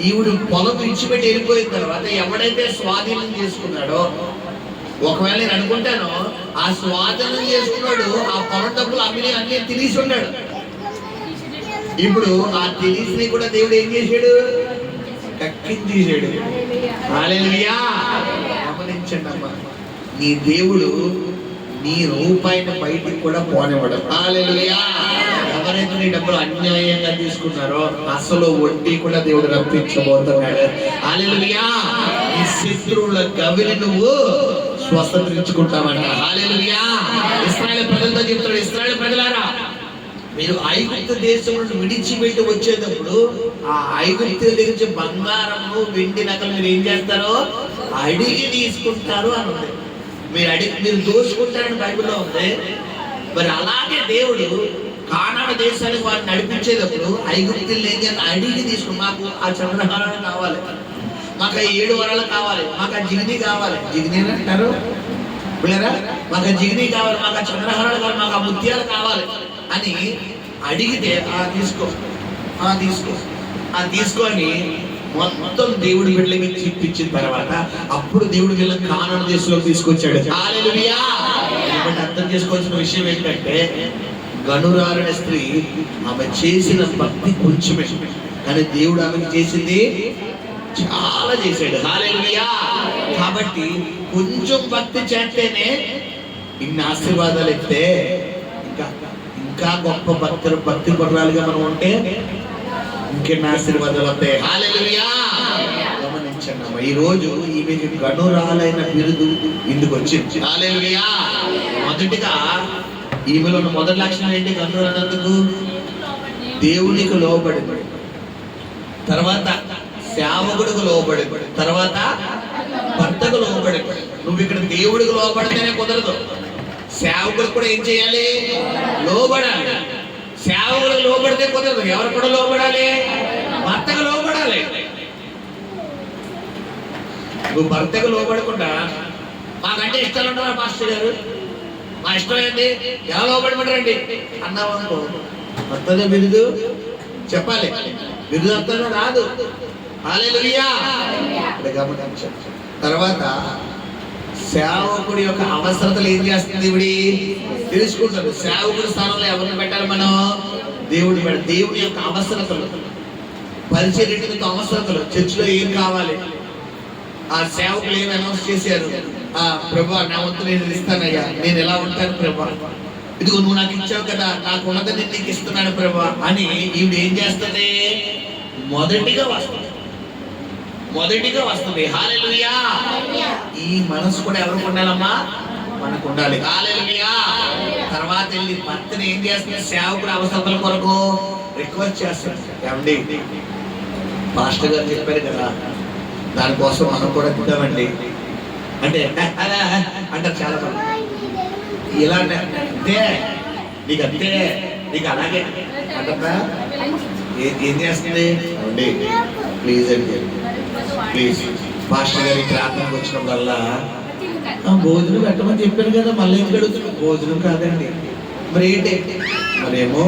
ఈవిడు పొలం విడిచిపెట్టి వెళ్ళిపోయిన తర్వాత ఎవడైతే స్వాధీనం చేసుకున్నాడో, ఒకవేళ నేను అనుకుంటాను ఆ స్వాధీనం చేసుకున్నాడు ఆ పొలం డబ్బులు అన్ని తినేసి ఉన్నాడు. ఇప్పుడు ఆ తినేసిని కూడా దేవుడు ఏం చేశాడు? కక్కించేసాడు. హల్లెలూయా. గమనించండి అమ్మా, నీ దేవుడు నీ రూపాయిని బయటికి కూడా పోనివ్వడు. హల్లెలూయా. ఎవరైతే నీ డబ్బులు అన్యాయంగా తీసుకున్నారో అసలు వడ్డీ కూడా దేవుడు రప్పించబోతున్నాడు. హల్లెలూయా. ఈ శత్రువుల గవిని నువ్వు స్వతంత్రించుకుంటామంట. హల్లెలూయా. ఇశ్రాయేలు ప్రజలతో చెప్తున్నాడు, ఇశ్రాయేలు ప్రజలారా, మీరు ఐగుప్తు దేశం నుండి విడిచిపెట్టి వచ్చేటప్పుడు ఆ ఐగుప్తు దగ్గర బంగారము వెండి నగలు మీరు ఏం చేస్తారో అడిగి తీసుకుంటారు అని ఉంది. మీరు దోచుకుంటారని బైబిల్లో ఉంది. మరి అలాగే దేవుడు కానాను దేశానికి వారిని నడిపించేటప్పుడు ఐగుప్తుల్ని ఏం చేయాలి? అడిగి తీసుకుని, మాకు ఆ చంద్రహారాలు కావాలి, మాకు ఆ 7 వరాలు కావాలి, మాకు ఆ జిగిని కావాలి. జిగిని అంటారు పిల్లరా, మాకు ఆ జిగిని కావాలి, మాకు ఆ చంద్రహారాలు కావాలి, మాకు ఆ ముత్యాలు కావాలి అని అడిగితే తీసుకొని మొత్తం దేవుడి బిడ్డలకి ఇప్పించిన తర్వాత అప్పుడు దేవుడు వీళ్ళని కానాను దేశంలోకి తీసుకొచ్చాడు. హల్లెలూయా. కాబట్టి అర్థం చేసుకోవాల్సిన విషయం ఏంటంటే, గనురాలైన స్త్రీ ఆమె చేసిన భక్తి కొంచెమే, కానీ దేవుడు ఆమెకు చేసింది చాలా చేశాడు. హల్లెలూయా. కాబట్టి కొంచెం భక్తి చేస్తేనే ఇన్ని ఆశీర్వాదాలు ఇస్తే ఇంకా గొప్ప భక్తి పర్రాలుగా మనం ఉంటే ఇంకెన్ని ఆశీర్వాదాలు వస్తాయి. హల్లెలూయా. గమనించండి అమ్మ, ఈ రోజు ఈమెకి గనురాలైన బిరుదు ఇందుకు వచ్చింది. హల్లెలూయా. మొదటిగా ఈమెలో ఉన్న మొదటి లక్షణం ఏంటి? గనురాలందుకు దేవునికి లోబడి, తర్వాత సేవకుడికి లోబడి, తర్వాత భర్తకు లోబడి. నువ్వు ఇక్కడ దేవుడికి లోబడితేనే కుదరదు, సేవకుడు కూడా ఏం చేయాలి? లోబడాలి. సేవకుడు లోబడితే కుదరదు. ఎవరు కూడా లోబడాలి? భర్తకు లోబడాలి. నువ్వు భర్తకు లోబడకుండా మాకంటే ఇష్టాలు ఉంటారా మాస్టర్ గారు, మా ఇష్టం ఏంటి, ఎలా లోబడమంటారండి అన్నావనుకో, వస్తుందా బిరుదు? చెప్పాలి. బిరుదు వస్తుందో రాదు. హల్లెలూయా. గమనించండి. తర్వాత సేవకుడి యొక్క అవసరతలు ఏం చేస్తుంది ఇవిడి తెలుసుకుంటారు. సేవకుడి స్థానంలో ఎవరిని పెట్టాలి? మనం దేవుడి దేవుడి యొక్క అవసరతలు, పరిచర్యకు అవసరతలు, చర్చిలో ఏం కావాలి, ఆ సేవకులు ఏమి అనౌన్స్ చేశారు? ప్రభా, నా వంతు నేను ఇస్తానయ్యా, నేను ఎలా ఉంటాను ప్రభా, ఇదిగో నువ్వు నాకు ఇచ్చావు కదా, నాకు ఉన్నదని నీకు ఇస్తున్నాను ప్రభా అని ఈవిడ ఏం చేస్తుంది? మొదటిగా వస్తుంది. హల్లెలూయా. ఈ మనసు కూడా ఎవరికి ఉండాలమ్మా? మనకు ఉండాలి. హల్లెలూయా. తర్వాత వెళ్ళి భర్తని ఏం చేస్తుంది? సేవకుడు అవసరాల కొరకు రిక్వెస్ట్ చేస్తాడు. ఏమండి, మాస్టర్ గారు చెప్పారు కదా, దానికోసం మనం కూడా తిద్దామండి అంటే అంటారు చాలా మంది. ఇలా అంతే, నీకు అంతే, నీకు అలాగే అంటా. ఏం చేస్తుంది అండి? ప్లీజ్ అండి, ప్లీజ్ పాస్టర్ గారి ప్రార్థనకు వచ్చినప్పుడల్లా భోజనం పెట్టమని చెప్పాను కదా, మళ్ళీ ఏం అడుగుతుంది? భోజనం కాదండి. మరి ఏంటి? మరేమో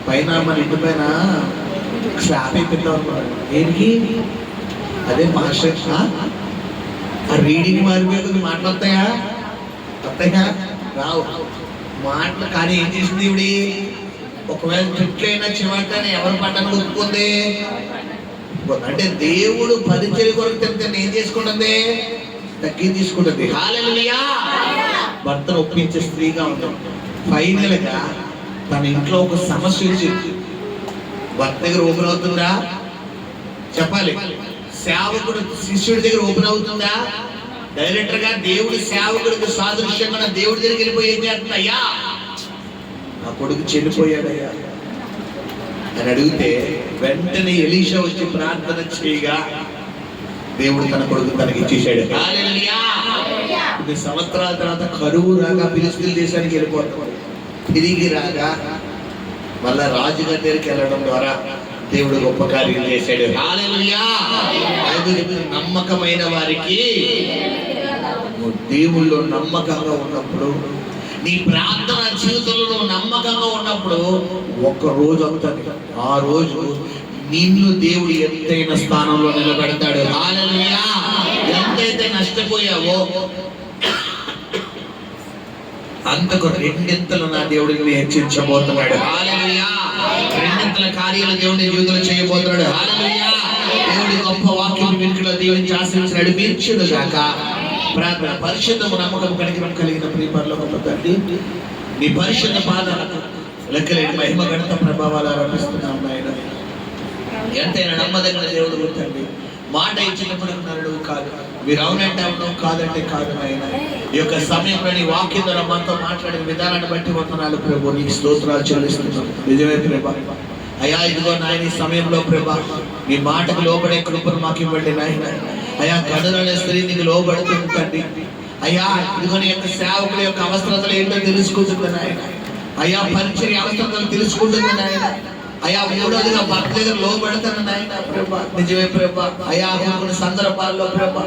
పైన మన ఇంటి పైన స్లాబ్ అయిపోతాం అన్నారు. ఏంటి? అదే మాస్టర్ ఆ రీడింగ్ మారిపోయి మాట్లాడతాయా? వస్తాయా? రావు మాటలు. కానీ ఏం చేసింది ఇవిడి? ఒకవేళ చెట్లైనా చివరికైనా ఎవరు పడ్డానికి ఒప్పుకుంది? అంటే దేవుడు పరిచయం కొరకు తింటే ఏం చేసుకుంటుంది? తగ్గి తీసుకుంటుంది. హల్లెలూయా. భర్తను ఒప్పించే స్త్రీగా ఉంటుంది. ఫైనల్ గా తన ఇంట్లో ఒక సమస్య వచ్చింది. భర్త దగ్గర ఓపెన్ అవుతుందా? చెప్పాలి. సేవకుడు శిష్యుడి దగ్గర ఓపెన్ అవుతుందా? డైరెక్టర్ గా దేవుడి సేవకుడికి సాదృశ్యంగా దేవుడి దగ్గరికి వెళ్ళిపోయి ఏం చేస్తుందయ్యా? నా కొడుకు చెడిపోయాడయ్యా అని అడిగితే వెంటనే ఎలీషా వచ్చి ప్రార్థన చేయగా దేవుడు తన కొడుకు తనకి ఇచ్చేసాడు. హల్లెలూయా. 10 సంవత్సరాల తర్వాత కరువు రాగా ఫిలిష్తీయుల దేశానికి వెళ్ళిపోతాడు. తిరిగి రాగా మళ్ళా రాజుగారి దగ్గరికి వెళ్ళడం ద్వారా దేవుడు గొప్ప కార్యం చేశాడు. హల్లెలూయా. నమ్మకమైన వారికి దేవుళ్ళు నమ్మకంగా ఉన్నప్పుడు, నీ ప్రార్థన జీవితంలో నమ్మకంగా ఉన్నప్పుడు ఒక రోజు అవుతుంది. ఆ రోజు నిన్ను దేవుడు ఎంతైన స్థానంలో నిలబెడతాడు. హల్లెలూయా. ఎంతైతే నష్టపోయావో అంతకు రెండింతలు నా దేవుడిని హెచ్చించబోతున్నాడు. హల్లెలూయా. రెండింతల కార్యాలు దేవుడి జీవితంలో చేయబోతున్నాడు. హల్లెలూయా. దేవుడి గొప్ప వాక్యం వినుకుల దేవుని ఆశీర్వదించి నడిపించును గాక. ప్రార్థన. పరిశుద్ధము నమ్మకం కలిగిన ప్రియ పరలోకపు తండ్రి, నీ పరిశుద్ధ పాదాలకు లెక్కలేని మహిమ గణిత ప్రభావాలు ఆరంభిస్తున్నాం నాయన. ఎంతైనా నమ్మదగిన దేవుడు తండ్రి. మాట ఇచ్చినప్పుడు నరుడు కాదు, మీరు అవునంటే అవును, కాదంటే కాదు నాయన. ఈ యొక్క సమయంలో నీ వాక్యం ద్వారా మనతో మాట్లాడిన విధానాన్ని బట్టి వందనాలు ప్రభు, నీకు స్తోత్రాలు చెల్లిస్తున్నాం. నిజమే ప్రభా. అయ్యా ఇదిగో నాయన ఈ సమయంలో ప్రభా నీ మాటకు లోబడే కృపను మాకు ఇవ్వండి నాయన. అయ్యా కనులనే స్త్రీ నీకు లోబడుతుంది తండ్రి. అయ్యా ఇదిగో నీ యొక్క సేవకుల యొక్క అవసరతలు ఏంటో తెలుసుకుంటుంది నాయన. అయ్యా పరిచర్య అవసరతలు తెలుసుకుంటుంది నాయన. అయ్యా మూడోదిగా భర్త దగ్గర లోబడతాను నాయన ప్రభా. నిజమే ప్రభా. అయ్యా కొన్ని సందర్భాల్లో ప్రభా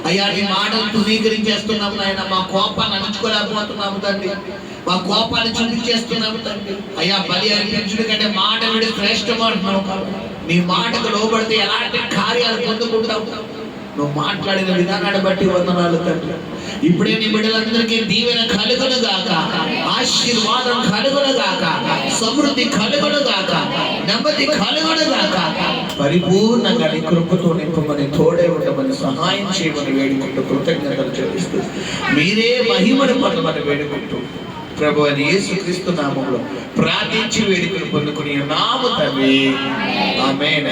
అయ్యా నీ మాటలు తునీకరించేస్తున్నాము నాయన. మా కోపాన్ని అణుచుకోలేకపోతున్నాము తండ్రి. మా కోపాన్ని చూపించేస్తున్నాము తండ్రి. అయ్యా బలి అర్పించుడు కంటే మాట విడి శ్రేష్టం అంటున్నావు. నీ మాటకు లోబడితే ఎలాంటి కార్యాలు పొందుకుంటావు? నువ్వు మాట్లాడిన విధానాన్ని బట్టి వందనాలు తండ్రి. ఇప్పుడే నీ బిడ్డలందరికీ దీవెన కలుగును గాక, ఆశీర్వాదం కలుగును గాక, సమృద్ధి కలుగును గాక, నెమ్మది కలుగును గాక. పరిపూర్ణంగా నీ కృపతో నింపమని, తోడే ఉండమని, సహాయం చేయమని వేడుకుంటూ కృతజ్ఞతలు చెల్లిస్తూ మీరే మహిమను పొందమని వేడుకుంటూ ప్రభు అని యేసుక్రీస్తు నామములో ప్రార్థించి వేడుకలు పొందుకుని నామ తండ్రి. ఆమేన్.